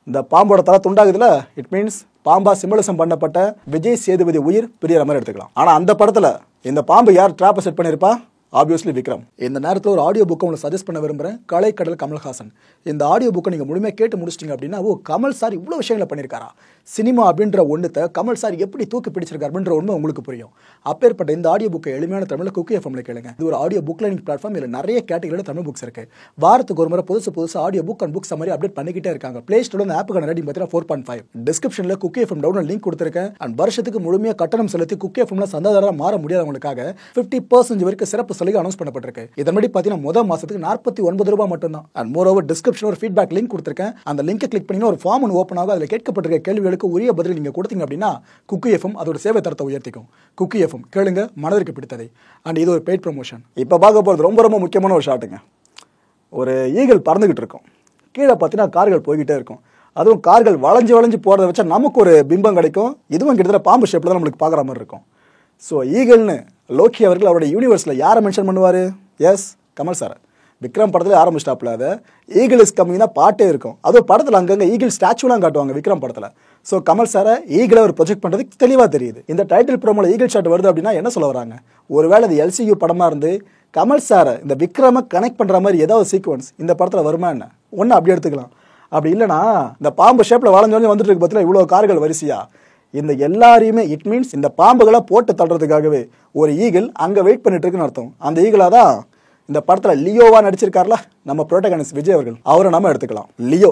இந்த பாம்போட தலை துண்டாகுதுல, இட் மீன்ஸ் பாம்பா சிம்பிளிசம் பண்ணப்பட்ட விஜய் சேதுபதி உயிர் பிரியற மாதிரி எடுத்துக்கலாம். ஆனா அந்த படத்துல இந்த பாம்பு யார் ட்ராப்பை செட் பண்ணியிருப்பா? ஆப்வியஸ்லி விக்ரம். இந்த நேரத்தில் ஒரு ஆடியோ புக்கை உங்களுக்கு சஜஸ்ட் பண்ண விரும்புகிறேன். கலைக்கடல் கமல்ஹாசன். இந்த ஆடியோ புக்கை நீங்கள் முழுமையாக கேட்டு முடிச்சிட்டிங்க அப்படின்னா, கமல் சார் இவ்வளோ விஷயங்களை பண்ணியிருக்காரா, சினிமா அப்படின்ற ஒன்றத்தை கமல் சார் எப்படி தூக்கி பிடிச்சிருக்காரு அப்படின்ற உண்மை உங்களுக்கு புரியும். அப்பேற்பட்ட இந்த ஆடியோ புக்கை எளிமையான தமிழில் குக்கி எஃப்எம்ல கேளுங்க. இது ஒரு ஆடியோ புக் லைனிங் பிளாட்ஃபார்ம். இதில் நிறைய கேட்டகரியில் தமிழ் புக்ஸ் இருக்கு. வாரத்துக்கு ஒரு முறை புதுசு ஆடியோ புக் அண்ட் புக்ஸ் மாதிரி அப்டேட் பண்ணிக்கிட்டே இருக்காங்க. பிளே ஸ்டோர்ல இந்த ஆப்புக்கான ரேட்டிங் பார்த்தீங்கன்னா 4.5. டிஸ்கிரிப்ஷனில் குக்கி எஃப்எம் டவுன்லோட் லிங்க் கொடுத்துருக்கேன். அண்ட் வருஷத்துக்கு முழுமையாக கட்டணம் செலுத்தி குக்கி எஃப்எம்ல சந்தாதாரராக மாற முடியாதவங்களுக்காக 50% வரைக்கும் சிறப்பு சலுகை அனௌன்ஸ் பண்ணப்பட்டிருக்கு. இதன்படி பார்த்தீங்கன்னா முதல் மாசத்துக்கு 49 ரூபாய் மட்டும்தான். அண்ட் மோர் ஓவர் டிஸ்கிரிப்ஷன் ஒரு ஃபீட்பேக் லிங்க் கொடுத்துருக்கேன். அந்த லிங்கை கிளிக் பண்ணி ஒரு ஃபார்ம் ஒன்று ஓப்பன் ஆகும். அதில் கேட்கப்பட்டிருக்க கேள்விகளுக்கு உரிய பதில் நீங்க கொடுத்தீங்க அப்படின்னா குக்கி எஃப்எம் அதோட சேவை தரத்தை உயர்த்திக்கும். குக்கி எஃப்எம் கேளுங்க, மனதிற்கு பிடித்ததை. அண்ட் இது ஒரு பெய்ட் ப்ரமோஷன். இப்போ பார்க்க போகிறது ரொம்ப முக்கியமான ஒரு ஷாட்டுங்க. ஒரு ஈகிள் பறந்துகிட்டு இருக்கும். கீழே பார்த்தீங்கன்னா கார்கள் போய்கிட்டே இருக்கும். அதுவும் கார்கள் வளைஞ்சு போகிறத வச்சா நமக்கு ஒரு பிம்பம் கிடைக்கும். இதுவும் கிட்டத்தட்ட பாம்பு ஷேப்பில் தான் நம்மளுக்கு பார்க்குற மாதிரி இருக்கும். ஸோ ஈகிள்னு லோக்கி அவர்கள் அவருடைய யூனிவர்ஸில் யாரை மென்ஷன் பண்ணுவார்? S, Kamal sir. விக்ரம் படத்தில் ஆரம்பிச்சிட்டாப்ல. அதை ஈகிள் இஸ் கம்மிங் தான் பாட்டே இருக்கும். அதுவும் படத்தில் அங்கங்கே ஈகிள் ஸ்டாச்சுலாம் காட்டுவாங்க விக்ரம் படத்தில். ஸோ கமல் சாரை ஈகிளை ஒரு ப்ரொஜெக்ட் பண்ணுறதுக்கு தெளிவாக தெரியுது. இந்த டைட்டில் ப்ரோமோல ஈகிள் ஷாட் வருது அப்படின்னா என்ன சொல்ல வராங்க? ஒருவேளை இது எல்சியூ படமாக இருந்து கமல் சாரை இந்த விக்ரமை கனெக்ட் பண்ணுற மாதிரி ஏதாவது சீக்வன்ஸ் இந்த படத்தில் வருமா என்ன? ஒன்று அப்படி எடுத்துக்கலாம். அப்படி இல்லைனா இந்த பாம்பு ஷேப்பில் வளைஞ்சு வந்துட்டு இருக்கு பற்றில இவ்வளோ கார்கள் வரிசையா, இந்த எல்லாரையுமே இட் மீன்ஸ் இந்த பாம்புகளை போட்டு தள்ளுறதுக்காகவே ஒரு ஈகிள் அங்கே வெயிட் பண்ணிட்டு இருக்குன்னு அர்த்தம். அந்த ஈகிளாக தான் இந்த படத்தில் லியோவா நடிச்சிருக்காருல நம்ம புரோட்டகனிஸ்ட் விஜய் அவர்கள், அவரை நம்ம எடுத்துக்கலாம். லியோ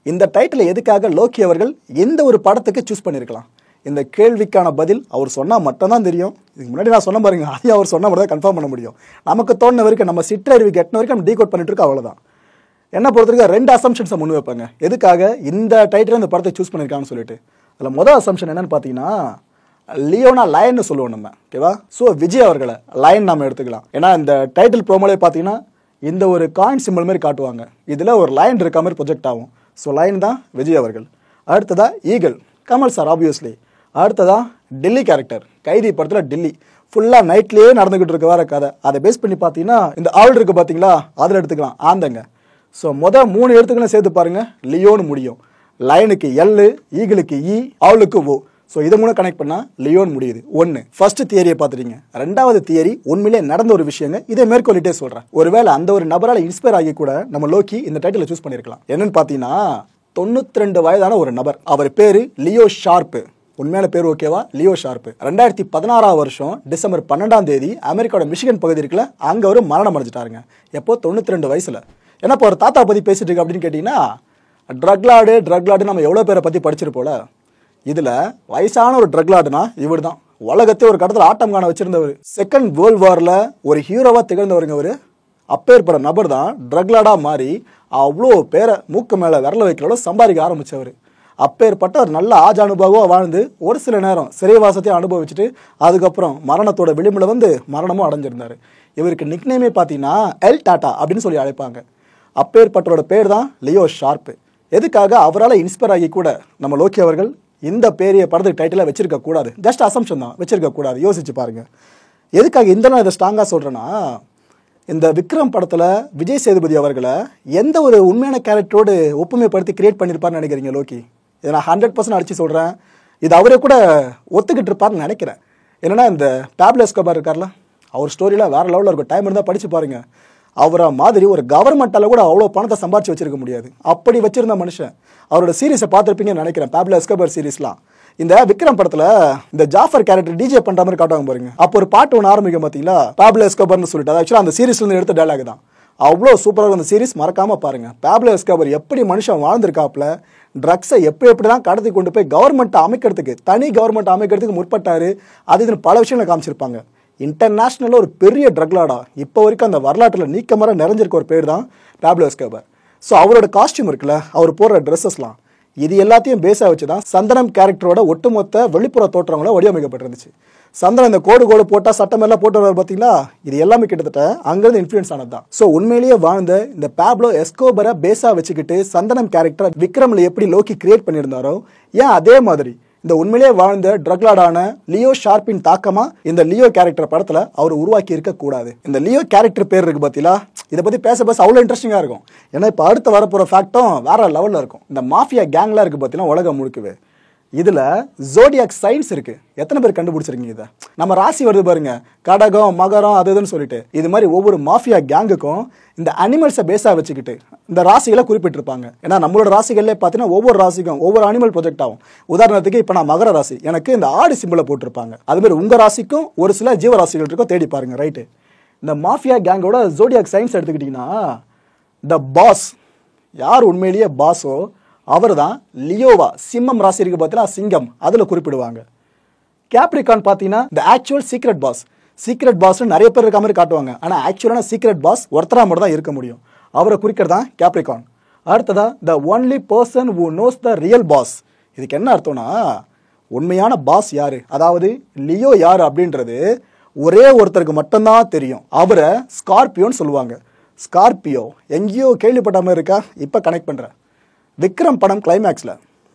இந்த டைட்டில் எதுக்காக லோக்கி அவர்கள் எந்த ஒரு படத்துக்கு சூஸ் பண்ணியிருக்கலாம்? இந்த கேள்விக்கான பதில் அவர் சொன்னால் மட்டும்தான் தெரியும். இதுக்கு முன்னாடி நான் சொன்ன பாருங்க, அதையும் அவர் சொன்ன மட்டும் தான் கன்ஃபார்ம் பண்ண முடியும். நமக்கு தோணுன வரைக்கும், நம்ம சிற்றறிவுக்கு எட்டின வரைக்கும் நம்ம டீகோட் பண்ணிட்டு இருக்கோம், அவ்வளோதான். என்ன பொறுத்தவரைக்கும் 2 அசம்ஷன்ஸை முன் வைப்பாங்க. எதுக்காக இந்த டைட்டில் இந்த படத்தை சூஸ் பண்ணியிருக்காங்கன்னு சொல்லிட்டு. அதில் முதல் அசம்ஷன் என்னன்னு பார்த்தீங்கன்னா, லியோனா லயன்னு சொல்லுவோம் நம்ம, ஓகேவா? ஸோ விஜய் அவர்களை லயன் நம்ம எடுத்துக்கலாம். ஏன்னா இந்த டைட்டில் ப்ரோமோலே பார்த்தீங்கன்னா இந்த ஒரு காயின் சிம்பிள் மாதிரி காட்டுவாங்க. இதில் ஒரு லயன் இருக்க மாதிரி ப்ரொஜெக்ட் ஆகும். ஸோ லயன் தான் விஜய் அவர்கள். அடுத்ததா ஈகிள் கமல் சார் ஆப்வியஸ்லி. அடுத்ததா டெல்லி கேரக்டர், கைதி படத்தில் டெல்லி ஃபுல்லாக நைட்லேயே நடந்துகிட்டு இருக்க வர கதை. அதை பேஸ் பண்ணி பார்த்தீங்கன்னா இந்த ஆள் இருக்கு பார்த்தீங்களா, அதில் எடுத்துக்கலாம் ஆந்தங்க. ஸோ மொதல் 3 எழுத்துக்களும் சேர்த்து பாருங்க, லியோன்னு முடியும். லயனுக்கு எல், ஈகிளுக்கு இ, ஆளுக்கு ஓ. ஸோ இதை மூலம் கனெக்ட் பண்ணால் லியோன் முடியுது. ஒன்று ஃபர்ஸ்ட் தியரியை பார்த்துட்டீங்க. 2வது தியரி உண்மையிலே நடந்த ஒரு விஷயங்க. இதை மேற்கொள்ளிட்டே சொல்கிறேன். ஒருவேளை அந்த ஒரு நபரால் இன்ஸ்பயர் ஆகி கூட நம்ம லோக்கி இந்த டைட்டில் சூஸ் பண்ணியிருக்கலாம். என்னன்னு பார்த்தீங்கன்னா 92 வயதான ஒரு நபர், அவர் பேரு லியோ ஷார்ப்பு. உண்மையான பேர் ஓகேவா? Leo sharp. 2016 வருஷம் டிசம்பர் 12ஆம் தேதி அமெரிக்காவோட மிஷிகன் பகுதி இருக்குல்ல, அங்கே ஒரு மரணம் அடைஞ்சிட்டாருங்க. எப்போ? 92 வயசுல. ஏன்னா இப்போ ஒரு தாத்தா பற்றி பேசிட்டு இருக்கு அப்படின்னு கேட்டிங்கன்னா, ட்ரக்லாடு நம்ம எவ்வளோ பேரை பற்றி படிச்சிருப்போல. இதில் வயசான ஒரு ட்ரக்லாடுனா இவர் தான். உலகத்தை ஒரு கடத்தில் ஆட்டம் காண வச்சிருந்தவர். செகண்ட் வேர்ல்டு வாரில் ஒரு ஹீரோவாக திகழ்ந்தவருங்க அவர். அப்பேற்பட்ட நபர் தான் ட்ரக்லாடாக மாறி அவ்வளோ பேரை மூக்கு மேலே விரல வைக்கிறோட சம்பாதிக்க ஆரம்பித்தவர். அப்பேற்பட்ட ஒரு நல்ல அனுபவமாக வாழ்ந்து ஒரு சில நேரம் சிறைவாசத்தையும் அனுபவிச்சுட்டு அதுக்கப்புறம் மரணத்தோட விளிம்பில் வந்து மரணமும் அடைஞ்சிருந்தார். இவருக்கு நிக்நேமே பார்த்தீங்கன்னா எல் டாட்டா அப்படின்னு சொல்லி அழைப்பாங்க. அப்பேற்பட்டோட பேர் தான் லியோ ஷார்ப்பு. எதுக்காக? அவரால் இன்ஸ்பயர் ஆகி கூட நம்ம லோக்கி அவர்கள் இந்த பெரிய படத்துக்கு டைட்டிலாக வச்சிருக்க கூடாது. ஜஸ்ட் அசம்ஷன் தான், வச்சிருக்க கூடாது. யோசிச்சு பாருங்க. எதுக்காக இந்த நான் இதை ஸ்ட்ராங்காக சொல்கிறேன்னா, இந்த விக்ரம் படத்தில் விஜய் சேதுபதி அவர்களை எந்த ஒரு உண்மையான கேரக்டரோடு ஒப்புமைப்படுத்தி கிரியேட் பண்ணியிருப்பார்னு நினைக்கிறீங்க லோக்கி? இதை நான் 100% அடிச்சு சொல்கிறேன். இது அவரே கூட ஒத்துக்கிட்டு இருப்பார்னு நினைக்கிறேன். என்னன்னா இந்த பேப்லோ எஸ்கோபார் இருக்கார்ல, அவர் ஸ்டோரியில் வேறு லெவலில் இருக்கும். டைம் இருந்தால் படித்து பாருங்கள். அவரை மாதிரி ஒரு கவர்மெண்டால கூட அவ்வளோ பணத்தை சம்பாதிச்சு வச்சிருக்க முடியாது. அப்படி வச்சிருந்த மனுஷன். அவரோட சீரீஸை பார்த்துருப்பீங்கன்னு நினைக்கிறேன், பாப்லோ எஸ்கோபார் சீரீஸ்லாம். இந்த விக்ரம் படத்துல இந்த ஜாஃபர் கேரக்டர் டிஜே பண்ற மாதிரி காட்டுவாங்க பாருங்க. அப்போ ஒரு பாட்டு ஒன்று ஆரம்பிக்கும் பார்த்தீங்களா, பாப்லோ எஸ்கோபார்னு சொல்லிட்டு. ஆக்சுவலாக அந்த சீரீஸ்ல இருந்து எடுத்த டைலாக் தான். அவ்வளோ சூப்பராக அந்த சீரீஸ், மறக்காம பாருங்க. பாப்லோ எஸ்கோபார் எப்படி மனுஷன் வாழ்ந்திருக்காப்புல, ட்ரக்ஸை எப்படி தான் கடத்தி கொண்டு போய் கவர்மெண்ட் அமைக்கிறதுக்கு, தனி கவர்மெண்ட் அமைக்கிறதுக்கு முற்பட்டாரு. அது இதுன்னு பல விஷயங்களை காமிச்சிருப்பாங்க. இன்டர்நேஷனலில் ஒரு பெரிய ட்ரக் லார்டா இப்போ வரைக்கும் அந்த வரலாற்றில் நீக்கமர நிறைஞ்சிருக்க ஒரு பேர் தான் பாப்லோ எஸ்கோபார். ஸோ அவரோட காஸ்டியூம் இருக்குல்ல, அவர் போடுற ட்ரெஸ்ஸஸ்லாம், இது எல்லாத்தையும் பேஸாக வச்சு தான் சந்தனம் கேரக்டரோட ஒட்டுமொத்த வெளிப்புற தோற்றங்களை வடிவமைக்கப்பட்டிருந்துச்சு. சந்தனம் இந்த கோடு போட்டால் சட்டமெல்லாம் போட்டு வர பார்த்தீங்களா, இது எல்லாமே கிட்டத்தட்ட அங்கேருந்து இன்ஃப்ளூயன்ஸ் ஆனது தான். ஸோ உண்மையிலேயே வாழ்ந்த இந்த பாப்லோ எஸ்கோபரை பேஸாக வச்சுக்கிட்டு சந்தனம் கேரக்டர் விக்ரமில் எப்படி லோக்கி கிரியேட் பண்ணியிருந்தாரோ, ஏன் அதே மாதிரி இந்த உண்மையிலேயே வாழ்ந்த ட்ரக் லார்டான லியோ ஷார்ப்பின் தாக்கமா இந்த லியோ கேரக்டர் படத்துல அவர் உருவாக்கி இருக்க கூடாது. இந்த லியோ கேரக்டர் பேர் இருக்கு பாத்தீங்களா, இதை பத்தி பேச அவ்வளவு இன்ட்ரெஸ்டிங்கா இருக்கும். ஏன்னா இப்ப அடுத்த வரப்போற ஃபேக்டும் வேற லெவல்ல இருக்கும். இந்த மாஃபியா கேங்லாம் இருக்கு பாத்தீங்கன்னா உலகம் முழுக்கவே, இதுல ஜோடியாக் சைன்ஸ் இருக்கு. எத்தனை பேர் கண்டுபிடிச்சிருக்கீங்க? இதை நம்ம ராசி வருது பாருங்க, கடகம் மகரம் அது இதுன்னு சொல்லிட்டு, இது மாதிரி ஒவ்வொரு மாஃபியா கேங்குக்கும் இந்த அனிமல்ஸை பேஸா வச்சுக்கிட்டு இந்த ராசிகளை குறிப்பிட்டிருப்பாங்க. ஏன்னா நம்மளோட ராசிகள்ல பார்த்தீங்கன்னா ஒவ்வொரு ராசிக்கும் ஒவ்வொரு அனிமல் ப்ரொஜெக்ட் ஆகும். உதாரணத்துக்கு இப்போ நான் மகர ராசி, எனக்கு இந்த ஆடு சிம்பிளை போட்டிருப்பாங்க. அது மாதிரி உங்க ராசிக்கும் ஒரு சில ஜீவராசிகள் இருக்கும், தேடி பாருங்க. ரைட்டு, இந்த மாஃபியா கேங்கோட ஜோடியாக் சைன்ஸ் எடுத்துக்கிட்டீங்கன்னா, த பாஸ் யார் உண்மையிலேயே பாஸோ அவர் தான் லியோவா. சிம்மம் ராசி இருக்கு பார்த்தீங்கன்னா, சிங்கம் அதில் குறிப்பிடுவாங்க. கேப்ரிகான் பார்த்தீங்கன்னா இந்த actual secret boss. Secret boss நிறைய பேர் இருக்க மாதிரி காட்டுவாங்க, ஆனால் ஆக்சுவலான சீக்ரெட் பாஸ் ஒருத்தரா மட்டும் தான் இருக்க முடியும். அவரை குறிக்கிறது தான் கேப்ரிகான். அடுத்ததா the only person who knows the real boss. இதுக்கு என்ன அர்த்தம்னா, உண்மையான பாஸ் யாரு, அதாவது லியோ யாரு அப்படின்றது ஒரே ஒருத்தருக்கு மட்டும்தான் தெரியும். அவரை ஸ்கார்பியோன்னு சொல்லுவாங்க. ஸ்கார்பியோ எங்கேயோ கேள்விப்பட்ட மாதிரி இருக்கா, இப்போ கனெக்ட் பண்ணுறேன். விக்ரம் படம் கிளைமேக்ஸில்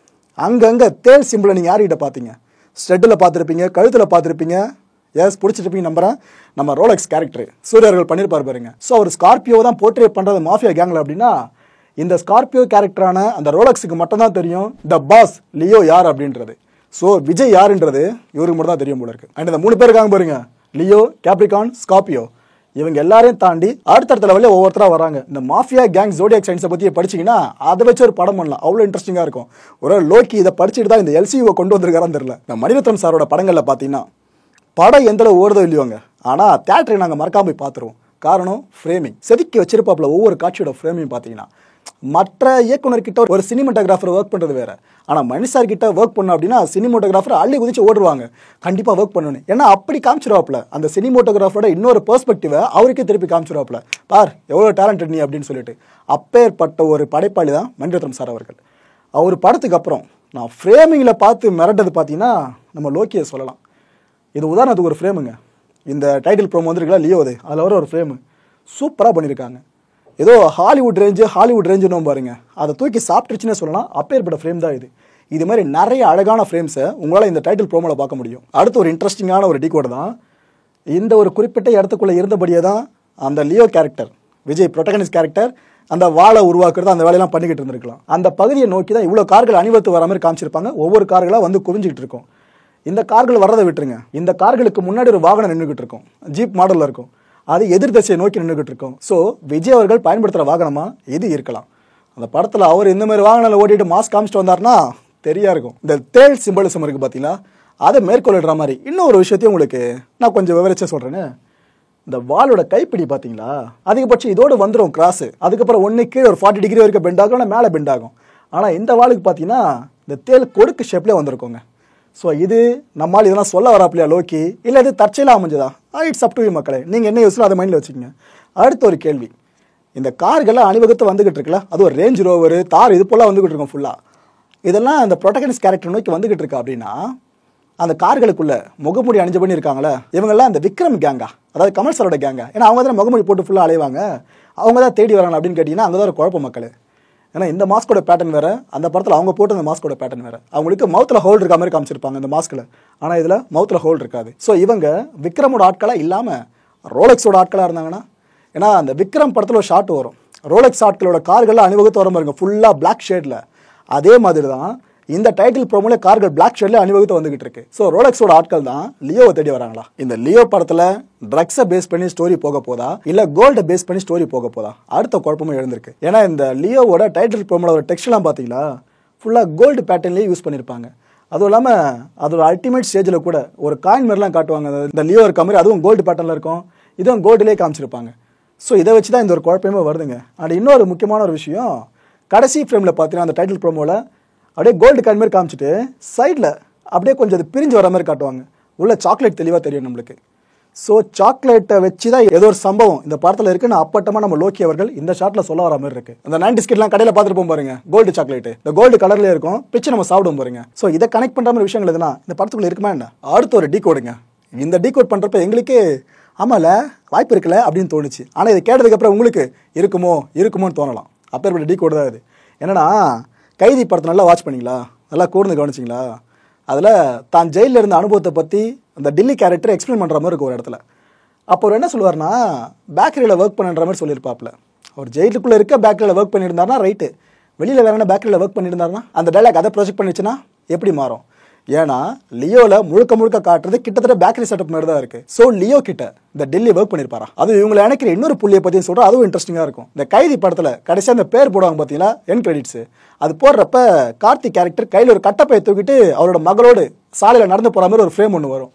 அங்கங்கே தேல் சிம்பிளை நீங்கள் யார்கிட்ட பார்த்தீங்க? ஸ்டெட்டில் பார்த்துருப்பீங்க, கழுத்தில் பார்த்துருப்பீங்க. எஸ், பிடிச்சிருப்பீங்க நம்புறேன். நம்ம ரோலெக்ஸ் கேரக்டர் சூரியர்கள் பண்ணியிருப்பார் பாருங்க. ஸோ அவர் ஸ்கார்பியோ தான் போர்ட்ரேட் பண்ணுறது மாஃபியா கேங்கில். அப்படின்னா இந்த ஸ்கார்பியோ கேரக்டரான அந்த ரோலெக்ஸுக்கு மட்டும் தான் தெரியும் த பாஸ் லியோ யார் அப்படின்றது. ஸோ விஜய் யாருன்றது இவருக்கு மட்டும் தான் தெரியும் போல இருக்கு. அண்ட் இந்த 3 பேர் இருக்காங்க பாருங்க, லியோ, கேப்ரிகான், ஸ்கார்பியோ. இவங்க எல்லாரையும் தாண்டி அடுத்தடுத்த லெவலில் ஒவ்வொருத்தராக வராங்க. இந்த மாஃபியா கேங் ஜோடியாக் சைன்ஸை பற்றி படிச்சிங்கன்னா அதை வச்சு ஒரு படம் பண்ணலாம், அவ்வளோ இன்ட்ரெஸ்டிங்காக இருக்கும். ஒரு லோக்கி இதை படிச்சுட்டு தான் இந்த எல்சியூவை கொண்டு வந்திருக்காரான்னு தெரியல. இந்த மணிரத்னம் சாரோட படங்களில் பார்த்தீங்கன்னா படம் எந்த அளவு ஓடுதோ இல்லையோங்க, ஆனால் தேட்டரை நாங்கள் மறக்காம போய் பார்த்துருவோம். காரணம் ஃப்ரேமிங். செதுக்கி வச்சிருப்பாப்புல ஒவ்வொரு காட்சியோட ஃப்ரேமிங் பார்த்தீங்கன்னா. மற்ற இயக்குனர்கிட்ட ஒரு சினிமாட்டோகிராஃபர் ஒர்க் பண்ணுறது வேற, ஆனால் மணிசார் கிட்ட ஒர்க் பண்ணோம் அப்படின்னா சினிமாட்டோகிராஃபர் அள்ளி குதிச்சு ஓடுவாங்க. கண்டிப்பாக ஒர்க் பண்ணணும், ஏன்னா அப்படி காமிச்சிருவாப்புல அந்த சினிமாட்டோகிராஃபரோட இன்னொரு பெர்ஸ்பெக்டிவை அவருக்கே திருப்பி காமிச்சிருவாப்புல. பார் எவ்வளோ டேலண்டட் நீ அப்படின்னு சொல்லிட்டு. அப்பேற்பட்ட ஒரு படைப்பாளி தான் மணிரத்னம் சார் அவர்கள். அவர் படத்துக்கு அப்புறம் நான் ஃப்ரேமிங்கில் பார்த்து மிரட்டது பார்த்தீங்கன்னா நம்ம லோக்கியை சொல்லலாம். இது உதாரணத்துக்கு ஒரு ஃப்ரேமுங்க. இந்த டைட்டில் ப்ரோமோ வந்துருக்குல்ல லியோ, அதில் வர ஒரு ஃப்ரேமு சூப்பராக பண்ணியிருக்காங்க. ஏதோ ஹாலிவுட் ரேஞ்சுன்னு பாருங்க, அதை தூக்கி சாப்பிட்டுருச்சுன்னே சொல்லலாம். அப்பேற்பட்ட ஃப்ரேம் தான் இது. இது மாதிரி நிறைய அழகான ஃப்ரேம்ஸை உங்களால் இந்த டைட்டில் ப்ரோமோவில் பார்க்க முடியும். அடுத்து ஒரு இன்ட்ரெஸ்டிங்கான ஒரு டீகோடு தான். இந்த ஒரு குறிப்பிட்ட இடத்துக்குள்ளே இருந்தபடியே தான் அந்த Leo character, Vijay protagonist character, அந்த வாழை உருவாக்குறது, அந்த வேலையெல்லாம் பண்ணிக்கிட்டு இருந்திருக்கலாம். அந்த பகுதியை நோக்கி தான் இவ்வளோ கார்கள் அணிவகுத்து வர மாதிரி காமிச்சிருப்பாங்க. ஒவ்வொரு கார்களாக வந்து குவிஞ்சிக்கிட்டு இருக்கும். இந்த கார்கள் வர்றதை விட்டுருங்க, இந்த கார்களுக்கு முன்னாடி ஒரு வாகனம் நின்றுக்கிட்டு இருக்கும், ஜீப் மாடலில் இருக்கும். அது எதிர் திசையை நோக்கி நின்றுகிட்டு இருக்கும். ஸோ விஜய் அவர்கள் பயன்படுத்துகிற வாகனமா இது இருக்கலாம். அந்த படத்தில் அவர் இந்த மாதிரி வாகனத்தில் ஓட்டிட்டு மாஸ்க் காமிச்சிட்டு வந்தார்னா தெரியா இருக்கும். இந்த தேல் சிம்பலிசம் இருக்கு பார்த்தீங்களா, அதை மேற்கொள்ளுற மாதிரி இன்னொரு விஷயத்தையும் உங்களுக்கு நான் கொஞ்சம் விவரிச்சா சொல்கிறேன்னு. இந்த வாலோட கைப்பிடி பார்த்தீங்களா, அதிகபட்சம் இதோடு வந்துடும் கிராஸ். அதுக்கப்புறம் ஒன்று கீழே ஒரு 40 டிகிரி வரைக்கும் பெண்ட் ஆகும், மேலே பெண்ட் ஆகும். ஆனால் இந்த வாளுக்கு பார்த்தீங்கன்னா இந்த தேல் கொடுக்கு ஷேப்லேயே வந்திருக்கோங்க. ஸோ இது நம்மால் இதெல்லாம் சொல்ல வராப்பிலையா லோக்கி, இல்லை இது தற்செயலாக அமைஞ்சதா? இட்ஸ் அப் டு யூ மக்களே, நீங்கள் என்ன யோசிச்சோ அதை மைண்டில் வச்சுக்கோங்க. அடுத்த ஒரு கேள்வி, இந்த கார்கள்லாம் அணிவகுத்து வந்துகிட்டு இருக்குல்ல, அது ஒரு ரேஞ்ச் ரோவர், தார், இது போல வந்துகிட்டு இருக்கும் ஃபுல்லாக. இதெல்லாம் அந்த ப்ரொட்டகனிஸ்ட் கேரக்டர் நோக்கி வந்துகிட்டு இருக்கா அப்படின்னா, அந்த கார்களுக்குள்ள முகமூடி அணிஞ்ச பண்ணி இருக்காங்களே, இவங்கெல்லாம் அந்த விக்ரம் கேங்கா, அதாவது கமல் சாரோட கேங்கா? ஏன்னா அவங்க தான் முகமூடி போட்டு ஃபுல்லாக அலைவாங்க, அவங்க தான் தேடி வராங்க அப்படின்னு கேட்டிங்கன்னா அங்கே தான் ஒரு குழப்பம் மக்களே. ஏன்னா இந்த மாஸ்கோட பேட்டர்ன் வேறு, அந்த படத்தில் அவங்க போட்டு அந்த மாஸ்கோட பேட்டர்ன் வேறு. அவங்களுக்கு மவுத்தில் ஹோல்டு இருக்க மாதிரி காமிச்சிருப்பாங்க இந்த மாஸ்கில், ஆனால் இதில் மவுத்தில் ஹோல்டு இருக்காது. ஸோ இவங்க விக்ரமோட ஆட்களாக இல்லாமல் ரோலெக்ஸோட ஆட்களாக இருந்தாங்கன்னா, ஏன்னா அந்த விக்ரம் படத்தில் ஒரு ஷாட் வரும், ரோலெக்ஸ் ஆட்களோட கார்கள்லாம் அணிவகுத்து வர பாருங்க ஃபுல்லாக பிளாக் ஷேடில். அதே மாதிரி தான் இந்த டைட்டில் ப்ரோமோல கார்கள் பிளாக் ஷேட்ல அணிவகுத்து வந்துகிட்டு இருக்கு. ஸோ ரோலக்ஸோட ஆட்கள் தான் லியோவை தேடி வராங்களா? இந்த லியோ படத்துல ட்ரக்ஸை பேஸ் பண்ணி ஸ்டோரி போக போதா இல்ல கோல்டை பேஸ் பண்ணி ஸ்டோரி போக போதா அடுத்த குழப்பமும் எழுந்திருக்கு. ஏன்னா இந்த லியோவோட டைட்டில் ப்ரோமோல ஒரு டெக்ஸ்ட்லாம் பாத்தீங்களா, ஃபுல்லா கோல்டு பேட்டர்ன்லயே யூஸ் பண்ணிருப்பாங்க. அதுவும் இல்லாம அதோட அல்டிமேட் ஸ்டேஜ்ல கூட ஒரு காயின் மாதிரிலாம் காட்டுவாங்க. இந்த லியோ இருக்க மாதிரி அதுவும் கோல்டு பேட்டர்ன்ல இருக்கும், இதுவும் கோல்டுலேயே காமிச்சிருப்பாங்க. ஸோ இதை வச்சு தான் இந்த ஒரு குழப்பமே வருதுங்க. அண்ட் இன்னொரு முக்கியமான ஒரு விஷயம், கடைசி ஃப்ரேமில் பார்த்தீங்கன்னா அந்த டைட்டில் ப்ரோமோவில் அப்படியே கோல்டு காயின் மாதிரி காமிச்சிட்டு சைடில் அப்படியே கொஞ்சம் அது பிரிஞ்சு வர மாதிரி காட்டுவாங்க. உள்ள சாக்லேட் தெளிவாக தெரியும் நம்மளுக்கு. ஸோ சாக்லேட்டை வச்சு தான் ஏதோ ஒரு சம்பவம் இந்த படத்தில் இருக்குன்னு அப்பட்டமாக நம்ம லோக்கி அவர்கள் இந்த ஷாட்டில் சொல்ல வர மாதிரி இருக்கு. அந்த 90s கிட்லாம் கடையில் பார்த்துட்டு போகும் பாருங்க, கோல்டு சாக்லேட் இந்த கோல்டு கலர்லேயே இருக்கும், பிச்சு நம்ம சாப்பிடும் பாருங்க. ஸோ இதை கனெக்ட் பண்ணுற மாதிரி விஷயங்கள் எதுனா இந்த படத்துக்குள்ள இருக்குமா என்ன? அடுத்து ஒரு டீகோடுங்க. இந்த டீகோட் பண்ணுறப்ப எங்களுக்கு ஆமால வாய்ப்பு இருக்குல்ல அப்படின்னு தோணுச்சு. ஆனால் இதை கேட்டதுக்கப்புறம் உங்களுக்கு இருக்குமோன்னு தோணலாம். அப்பேற்பட்ட டீகோடு தான் இது. என்னன்னா, கைதி படத்தை நல்லா வாட்ச் பண்ணிங்களா, நல்லா கூர்ந்து கவனிச்சிங்களா? அதில் தான் ஜெயிலில் இருந்த அனுபவத்தை பற்றி அந்த டில்லி கேரக்டர் எக்ஸ்பிளைன் பண்ணுற மாதிரி இருக்கும் ஒரு இடத்துல. அப்போ அவர் என்ன சொல்லுவார்னா, பேக்கரியில் ஒர்க் பண்ணுற மாதிரி சொல்லியிருப்பாப்ல. அவர் ஜெயிலுக்குள்ளே இருக்க பேக்கரியில் ஒர்க் பண்ணியிருந்தாருனா ரைட்டு, வெளியில் வேற என்ன பேக்கரியில் ஒர்க் பண்ணியிருந்தாருன்னா அந்த டைலாக் அதை ப்ரொஜெக்ட் பண்ணிச்சுன்னா எப்படி மாறும்? ஏன்னா லியோல முழுக்க காட்டுறது கிட்டத்தட்ட பேக்கரி செட்டப் மாதிரி தான் இருக்கு. ஸோ லியோ கிட்ட இந்த டெல்லி ஒர்க் பண்ணிருப்பாரா? அது இவங்களை நினைக்கிற இன்னொரு புள்ளியை பத்தி சொல்றோம், அதுவும் இன்ட்ரெஸ்டிங்கா இருக்கும். இந்த கைதி படத்துல கடைசியா அந்த பேர் போடுவாங்க பாத்தீங்களா, என் கிரெடிட்ஸ், அது போடுறப்ப கார்த்திக் கேரக்டர் கையில் ஒரு கட்டப்பையை தூக்கிட்டு அவரோட மகளோடு சாலையில நடந்து போற மாதிரி ஒரு ஃப்ரேம் ஒன்று வரும்.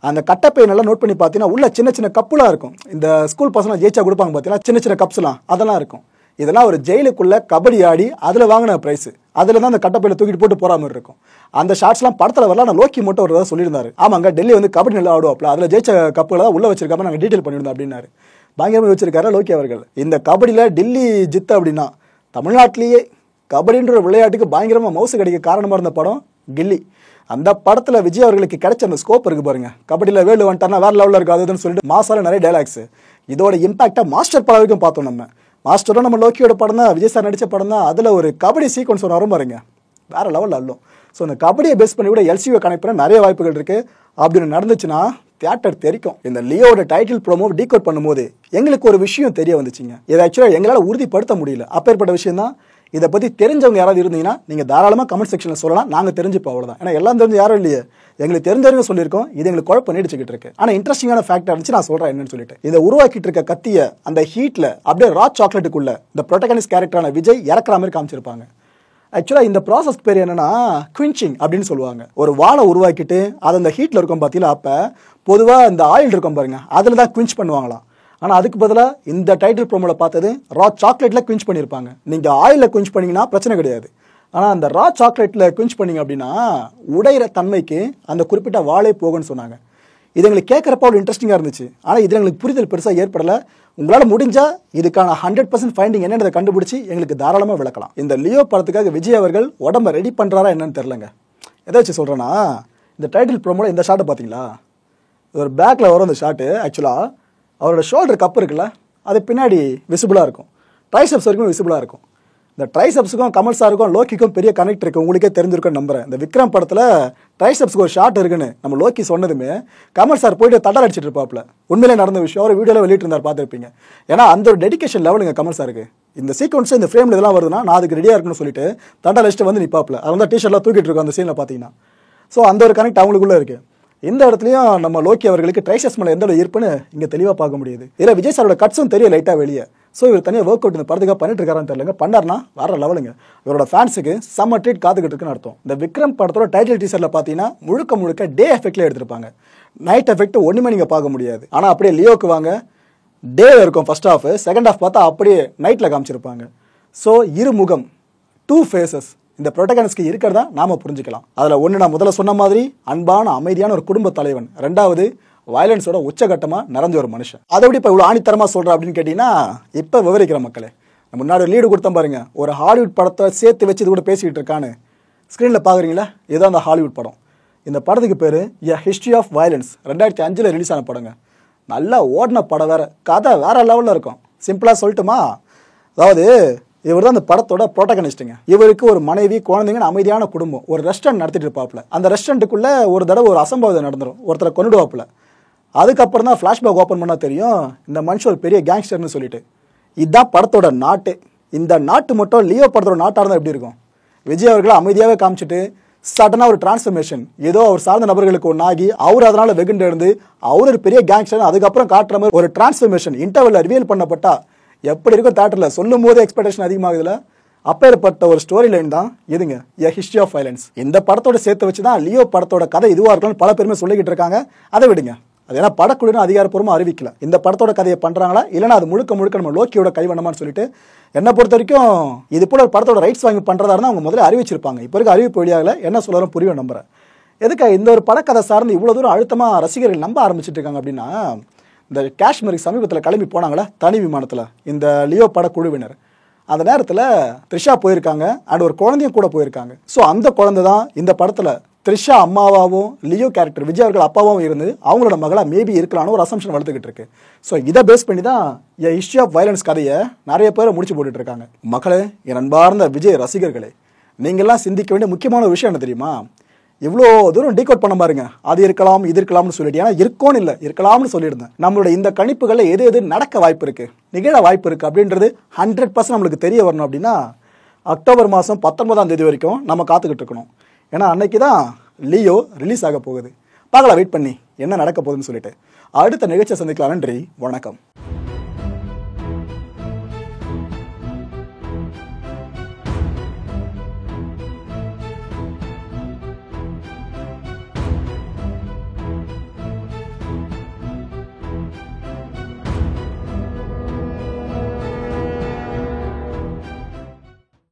அந்த கட்டப்பையை நல்லா நோட் பண்ணி பார்த்தீங்கன்னா உள்ள சின்ன கப்புலாம் இருக்கும். இந்த ஸ்கூல் பசங்க ஜெயிச்சா கொடுப்பாங்க பார்த்தீங்கன்னா சின்ன கப்ஸ்லாம், அதெல்லாம் இருக்கும். இதெல்லாம் ஒரு ஜெயிலுக்குள்ள கபடி ஆடி அதில் வாங்கின பிரைஸ், அதில் தான் அந்த கட்டப்பையில தூக்கிட்டு போட்டு போற மாதிரி இருக்கும். அந்த ஷார்ட்ஸ்லாம் படத்தில் வரலாம். நான் லோக்கி மட்டும் ஒரு சொல்லியிருந்தாரு, ஆமாங்க டெல்லி வந்து கபடி நல்லா ஆடுவாப்ல, அதில் ஜெயிச்ச கப்புகளை தான் உள்ள வச்சிருக்காம நாங்கள் டீட்டெயில் பண்ணியிருந்தோம் அப்படின்னாரு. பயங்கரமாக வச்சிருக்காரு லோக்கி அவர்கள். இந்த கபடியில் டெல்லி ஜித்து அப்படின்னா தமிழ்நாட்டிலேயே கபடின்ற ஒரு விளையாட்டுக்கு பயங்கரமாக மவுசு கிடைக்க காரணமாக இருந்த படம் கில்லி. அந்த படத்தில் விஜய் அவர்களுக்கு கிடைச்ச அந்த ஸ்கோப் இருக்கு பாருங்க, கபடியில் வேர்ல்டு வந்துட்டாருன்னா வேற லெவலில் இருக்கு அதுன்னு சொல்லிட்டு மாசால நிறைய டைலாக்ஸ். இதோட இம்பாக்டை மாஸ்டர் படம் வரைக்கும் பார்த்தோம். நம்ம மாஸ்டரும் நம்ம லோக்கியோட படம் தான், விஜய் சார் நடித்த படம் தான். அதில் ஒரு கபடி சீக்வன்ஸ் ஒன்று வரும் பாருங்க, வேற லெவலில் அல்லும். ஸோ அந்த கபடியை பேஸ் பண்ணி கூட எல்சிஓ கனெக்ட் பண்ண நிறைய வாய்ப்புகள் இருக்கு. அப்படின்னு நடந்துச்சுன்னா தியேட்டர் தெரிக்கும். இந்த லியோட டைட்டில் ப்ரோமோ டீகோட் பண்ணும்போது எங்களுக்கு ஒரு விஷயம் தெரிய வந்துச்சுங்க. இதை ஆக்சுவலாக எங்களால் உறுதிப்படுத்த முடியல. அப்பேற்பட்ட விஷயம் தான். இதை பற்றி தெரிஞ்சவங்க யாராவது இருந்தீங்கன்னா நீங்கள் தாராளமாக கமெண்ட் செக்ஷனில் சொல்லலாம், நாங்கள் தெரிஞ்சுப்போம், அவ்வளோதான். ஏன்னா எல்லாம் தெரிஞ்சு யாரும் இல்லையே, எங்களுக்கு தெரிஞ்சவங்க சொல்லியிருக்கோம், இது எங்களுக்கு குழப்பம் நீடிச்சுக்கிட்டு இருக்கு. ஆனால் இன்ட்ரெஸ்டிங்கான ஃபேக்ட் இருந்துச்சு, நான் சொல்கிறேன் என்னன்னு சொல்லிட்டு. இதை உருவாக்கிட்டு இருக்க கத்தியை அந்த ஹீட்டில் அப்படியே ரா சாக்லேட்டுக்குள்ள இந்த ப்ரோட்டகனிஸ்ட் கேரக்டரான விஜய் இறக்குற மாதிரி காமிச்சிருப்பாங்க. ஆக்சுவலாக இந்த ப்ராசஸ் பேர் என்னன்னா குவின்ச்சிங் அப்படின்னு சொல்லுவாங்க. ஒரு வாழை உருவாக்கிட்டு அது அந்த ஹீட்டில் இருக்கும் பார்த்தீங்களா, அப்போ பொதுவாக இந்த ஆயில் இருக்கும் பாருங்க, அதில் தான் குவின்ச் பண்ணுவாங்களாம். ஆனால் அதுக்கு பதிலாக இந்த டைட்டில் ப்ரோமோல பார்த்தது ரா சாக்லேட்டில் குவின்ச் பண்ணியிருப்பாங்க. நீங்கள் ஆயிலில் குவின்ச் பண்ணிங்கன்னா பிரச்சனை கிடையாது. ஆனால் அந்த ரா சாக்லேட்டில் குவின்ச் பண்ணிங்க அப்படின்னா உடையிற தன்மைக்கு அந்த குறிப்பிட்ட வாழை போகும்னு சொன்னாங்க. இது எங்களுக்கு கேட்குறப்ப அவ்வளோ இன்ட்ரெஸ்டிங்காக இருந்துச்சு. ஆனால் இதில் எங்களுக்கு புரிதல் பெருசாக ஏற்படலை. உங்களால் முடிஞ்சால் இதுக்கான 100% ஃபைண்டிங் என்னன்றதை கண்டுபிடிச்சி எங்களுக்கு தாராளமாக விளக்கலாம். இந்த லியோ படத்துக்காக விஜய் அவர்கள் உடம்பை ரெடி பண்ணுறாரா என்னன்னு தெரிலங்க. எதை வச்சு சொல்கிறேன்னா, இந்த டைட்டில் ப்ரோமோல இந்த ஷாட்டை பார்த்தீங்களா, ஒரு பேக்கில் வரும் அந்த ஷாட்டு. ஆக்சுவலாக அவரோட ஷோல்டர் கப் இருக்குல்ல, அது பின்னாடி விசிபிளாக இருக்கும், ட்ரைசெப்ஸ் வரைக்கும் விசிபிளாக இருக்கும். இந்த ட்ரைசெப்ஸுக்கும் கமல் சாருக்கும் லோக்கிக்கும் பெரிய கனெக்ட் இருக்குது, உங்களுக்கே தெரிஞ்சிருக்குன்னு நம்புறேன். இந்த விக்ரம் படத்தில் ட்ரைசெப்ஸுக்கு ஒரு ஷாட் இருக்குன்னு நம்ம லோக்கி சொன்னதுமே கமல் சார் போயிட்டு தட்டல் அடிச்சிட்டு இருப்பாப்ல. உண்மையிலே நடந்த விஷயம், அவர் வீடியோவில் வெளியிட்டு இருந்தார், பார்த்துருப்பீங்க. ஏன்னா அந்த ஒரு டெடிகேஷன் லெவலுங்க கமல் சாருக்கு. இந்த சீக்வன்ஸ் இந்த ஃப்ரேமில் இதெல்லாம் வருதுன்னா நான் அதுக்கு ரெடியாக இருக்குன்னு சொல்லிட்டு தட்டல் அடிச்சுட்டு வந்து நிற்பாப்ல. அது வந்து டிஷர்ட்லாம் தூக்கிட்டு இருக்கும் அந்த சீனில் பார்த்தீங்கன்னா. ஸோ அந்த ஒரு கனெக்ட் அவங்களுக்குள்ளே இருக்குது. இந்த இடத்துலையும் நம்ம லோக்கி அவர்களுக்கு ட்ரைசெப்ஸ் மேலே எந்த ஈர்ப்புன்னு இங்கே தெளிவாக பார்க்க முடியுது. இதில் விஜய் சாரோட கட்ஸும் தெரியும் லைட்டாக வெளியே. ஸோ இவர் தனியாக ஒர்க் அவுட் இந்த படத்துக்காக பண்ணிட்டு இருக்காரான்னு தெரியலங்க. பண்ணார்னா வர லெவலுங்க. இவரோட ஃபேன்ஸுக்கு செம்ம ட்ரீட் காத்துக்கிட்டு இருக்குன்னு அர்த்தம். இந்த விக்ரம் படத்தோட டைட்டில் டீசரில் பார்த்தீங்கன்னா முழுக்க டே எஃபெக்ட்ல எடுத்திருப்பாங்க. நைட் எஃபெக்ட் ஒன்றுமே நீங்கள் பார்க்க முடியாது. ஆனால் அப்படியே லியோக்கு வாங்க, டே இருக்கும் ஃபர்ஸ்ட் ஹாஃப், செகண்ட் ஹாஃப் பார்த்தா அப்படியே நைட்டில் காமிச்சிருப்பாங்க. ஸோ இருமுகம், 2 ஃபேஸஸ் இந்த ப்ரோட்டகனிஸ்ட்க்கு இருக்கிறதா நாம புரிஞ்சுக்கலாம். அதில் ஒன்று நான் முதல்ல சொன்ன மாதிரி அன்பான அமைதியான ஒரு குடும்ப தலைவன், ரெண்டாவது வயலன்ஸோட உச்சகட்டமாக நிறைஞ்ச ஒரு மனுஷன். அதை எப்படி இப்போ இவ்வளோ ஆணித்தரமாக சொல்கிறேன் அப்படின்னு கேட்டிங்கன்னா, இப்போ விவரிக்கிற மக்களே, முன்னாடி ஒரு லீடு கொடுத்தேன் பாருங்க, ஒரு ஹாலிவுட் படத்தை சேர்த்து வச்சு இது கூட பேசிக்கிட்டு இருக்கான்னு ஸ்க்ரீனில் பார்க்குறீங்களா, இதுதான் அந்த ஹாலிவுட் படம். இந்த படத்துக்கு பேர் A history of violence, 2005 release ஆன படங்க. நல்லா ஓடின படம், வேற கதை வேற லெவலில் இருக்கும். சிம்பிளாக சொல்லட்டுமா, அதாவது இவர் தான் அந்த படத்தோட ப்ரோட்டகனிஸ்ட்டுங்க. இவருக்கு ஒரு மனைவி, குழந்தைங்க, அமைதியான குடும்பம். ஒரு ரெஸ்டாரண்ட் நடத்திட்டு இருப்பாப்புல. அந்த ரெஸ்டாரண்ட்டுக்குள்ள ஒரு தடவை ஒரு அசம்பாவிதம் நடந்துடும், ஒருத்தரை கொண்டுடுவாப்புல. அதுக்கப்புறம் தான் ஃப்ளாஷ்பேக் ஓப்பன் பண்ணால் தெரியும் இந்த மனுஷன் ஒரு பெரிய கேங்ஸ்டர்னு சொல்லிட்டு. இதுதான் படத்தோட நாட்டு. இந்த நாட்டு மட்டும் லியோ படத்தோட நாட்டாக இருந்தால் எப்படி இருக்கும்? விஜய் அவர்களை அமைதியாகவே காமிச்சிட்டு சடனாக ஒரு டிரான்ஸ்ஃபர்மேஷன் ஏதோ அவர் சார்ந்த நபர்களுக்கு ஒன்று ஆகி அவர் அதனால வெகுண்டு இருந்து அவர் ஒரு பெரிய கேங்ஸ்டர் அதுக்கப்புறம் காட்டுற மாதிரி ஒரு டிரான்ஸ்ஃபர்மேஷன் இன்டர்வெல்ல ரிவீல் பண்ணப்பட்டா எப்படி இருக்கும் தேட்டரில் சொல்லும் போது எக்ஸ்பெக்டேஷன் அதிகமாகுதுல. அப்பேற்பட்ட ஒரு ஸ்டோரி லைன் தான் இதுங்க எ ஹிஸ்டரி ஆஃப் வயலன்ஸ். இந்த படத்தோட சேர்த்து வச்சு தான் லியோ படத்தோட கதை இதுவாக இருக்கணும்னு பல பேருமே சொல்லிக்கிட்டு இருக்காங்க. அதை விடுங்க, அது ஏன்னா படக்குழுன்னு அதிகாரப்பூர்வமாக அறிவிக்கல இந்த படத்தோட கதையை பண்ணுறாங்களா இல்லைனா அது முழுக்க முழுக்க நம்ம லோக்கியோட கைவண்ணமான்னு சொல்லிட்டு. என்னை பொறுத்த வரைக்கும் இது போல ஒரு படத்தோட ரைட்ஸ் வாங்கி பண்ணுறதா இருந்தால் அவங்க முதல்ல அறிவிச்சிருப்பாங்க. இப்போ இருக்க அறிவிப்பு வழியாகல என்ன சொல்லணும் புரியும் நம்புறேன். எதுக்கு இந்த ஒரு படக்கதை சார்ந்து இவ்வளோ தூரம் அழுத்தமாக ரசிகர்கள் நம்ப ஆரம்பிச்சிட்டு இருக்காங்க அப்படின்னா, இந்த காஷ்மீருக்கு சமீபத்தில் கிளம்பி போனாங்களே தனி விமானத்தில் இந்த லியோ படக்குழுவினர், அந்த நேரத்தில் த்ரிஷா போயிருக்காங்க அண்ட் ஒரு குழந்தையும் கூட போயிருக்காங்க. ஸோ அந்த குழந்தை தான் இந்த படத்தில் த்ரிஷா அம்மாவாகவும் லியோ கேரக்டர் விஜய் அவர்கள் அப்பாவும் இருந்து அவங்களோட மகளா மேபி இருக்கலாம்னு ஒரு அசம்ஷன் வளர்த்துக்கிட்டு இருக்கு. ஸோ இதை பேஸ் பண்ணி தான் எ ஹிஸ்டரி ஆஃப் வயலன்ஸ் கதையை நிறைய பேர் முடிச்சு போட்டுட்டு இருக்காங்க. மக்களே, என் அன்பார்ந்த விஜய் ரசிகர்களே, நீங்கள்லாம் சிந்திக்க வேண்டிய முக்கியமான ஒரு விஷயம் என்ன தெரியுமா? இவ்வளோ தூரம் டீகோட் பண்ண பாருங்க, அது இருக்கலாம் இது இருக்கலாம்னு சொல்லிட்டு. ஏன்னா இருக்கோன்னு இல்லை இருக்கலாம்னு சொல்லியிருந்தேன். நம்மளோட இந்த கணிப்புகளில் எது எது நடக்க வாய்ப்பு இருக்கு, நிகழ வாய்ப்பு இருக்கு அப்படின்றது 100% நம்மளுக்கு தெரிய வரணும். அப்படின்னா அக்டோபர் மாதம் 19ஆம் தேதி வரைக்கும் நம்ம காத்துக்கிட்டு இருக்கணும். ஏன்னா அன்னைக்கு தான் லியோ ரிலீஸ் ஆக போகுது. பார்க்கலாம் வெயிட் பண்ணி என்ன நடக்க போகுதுன்னு சொல்லிட்டு. அடுத்த நிகழ்ச்சியை சந்திக்கலாம். நன்றி, வணக்கம்.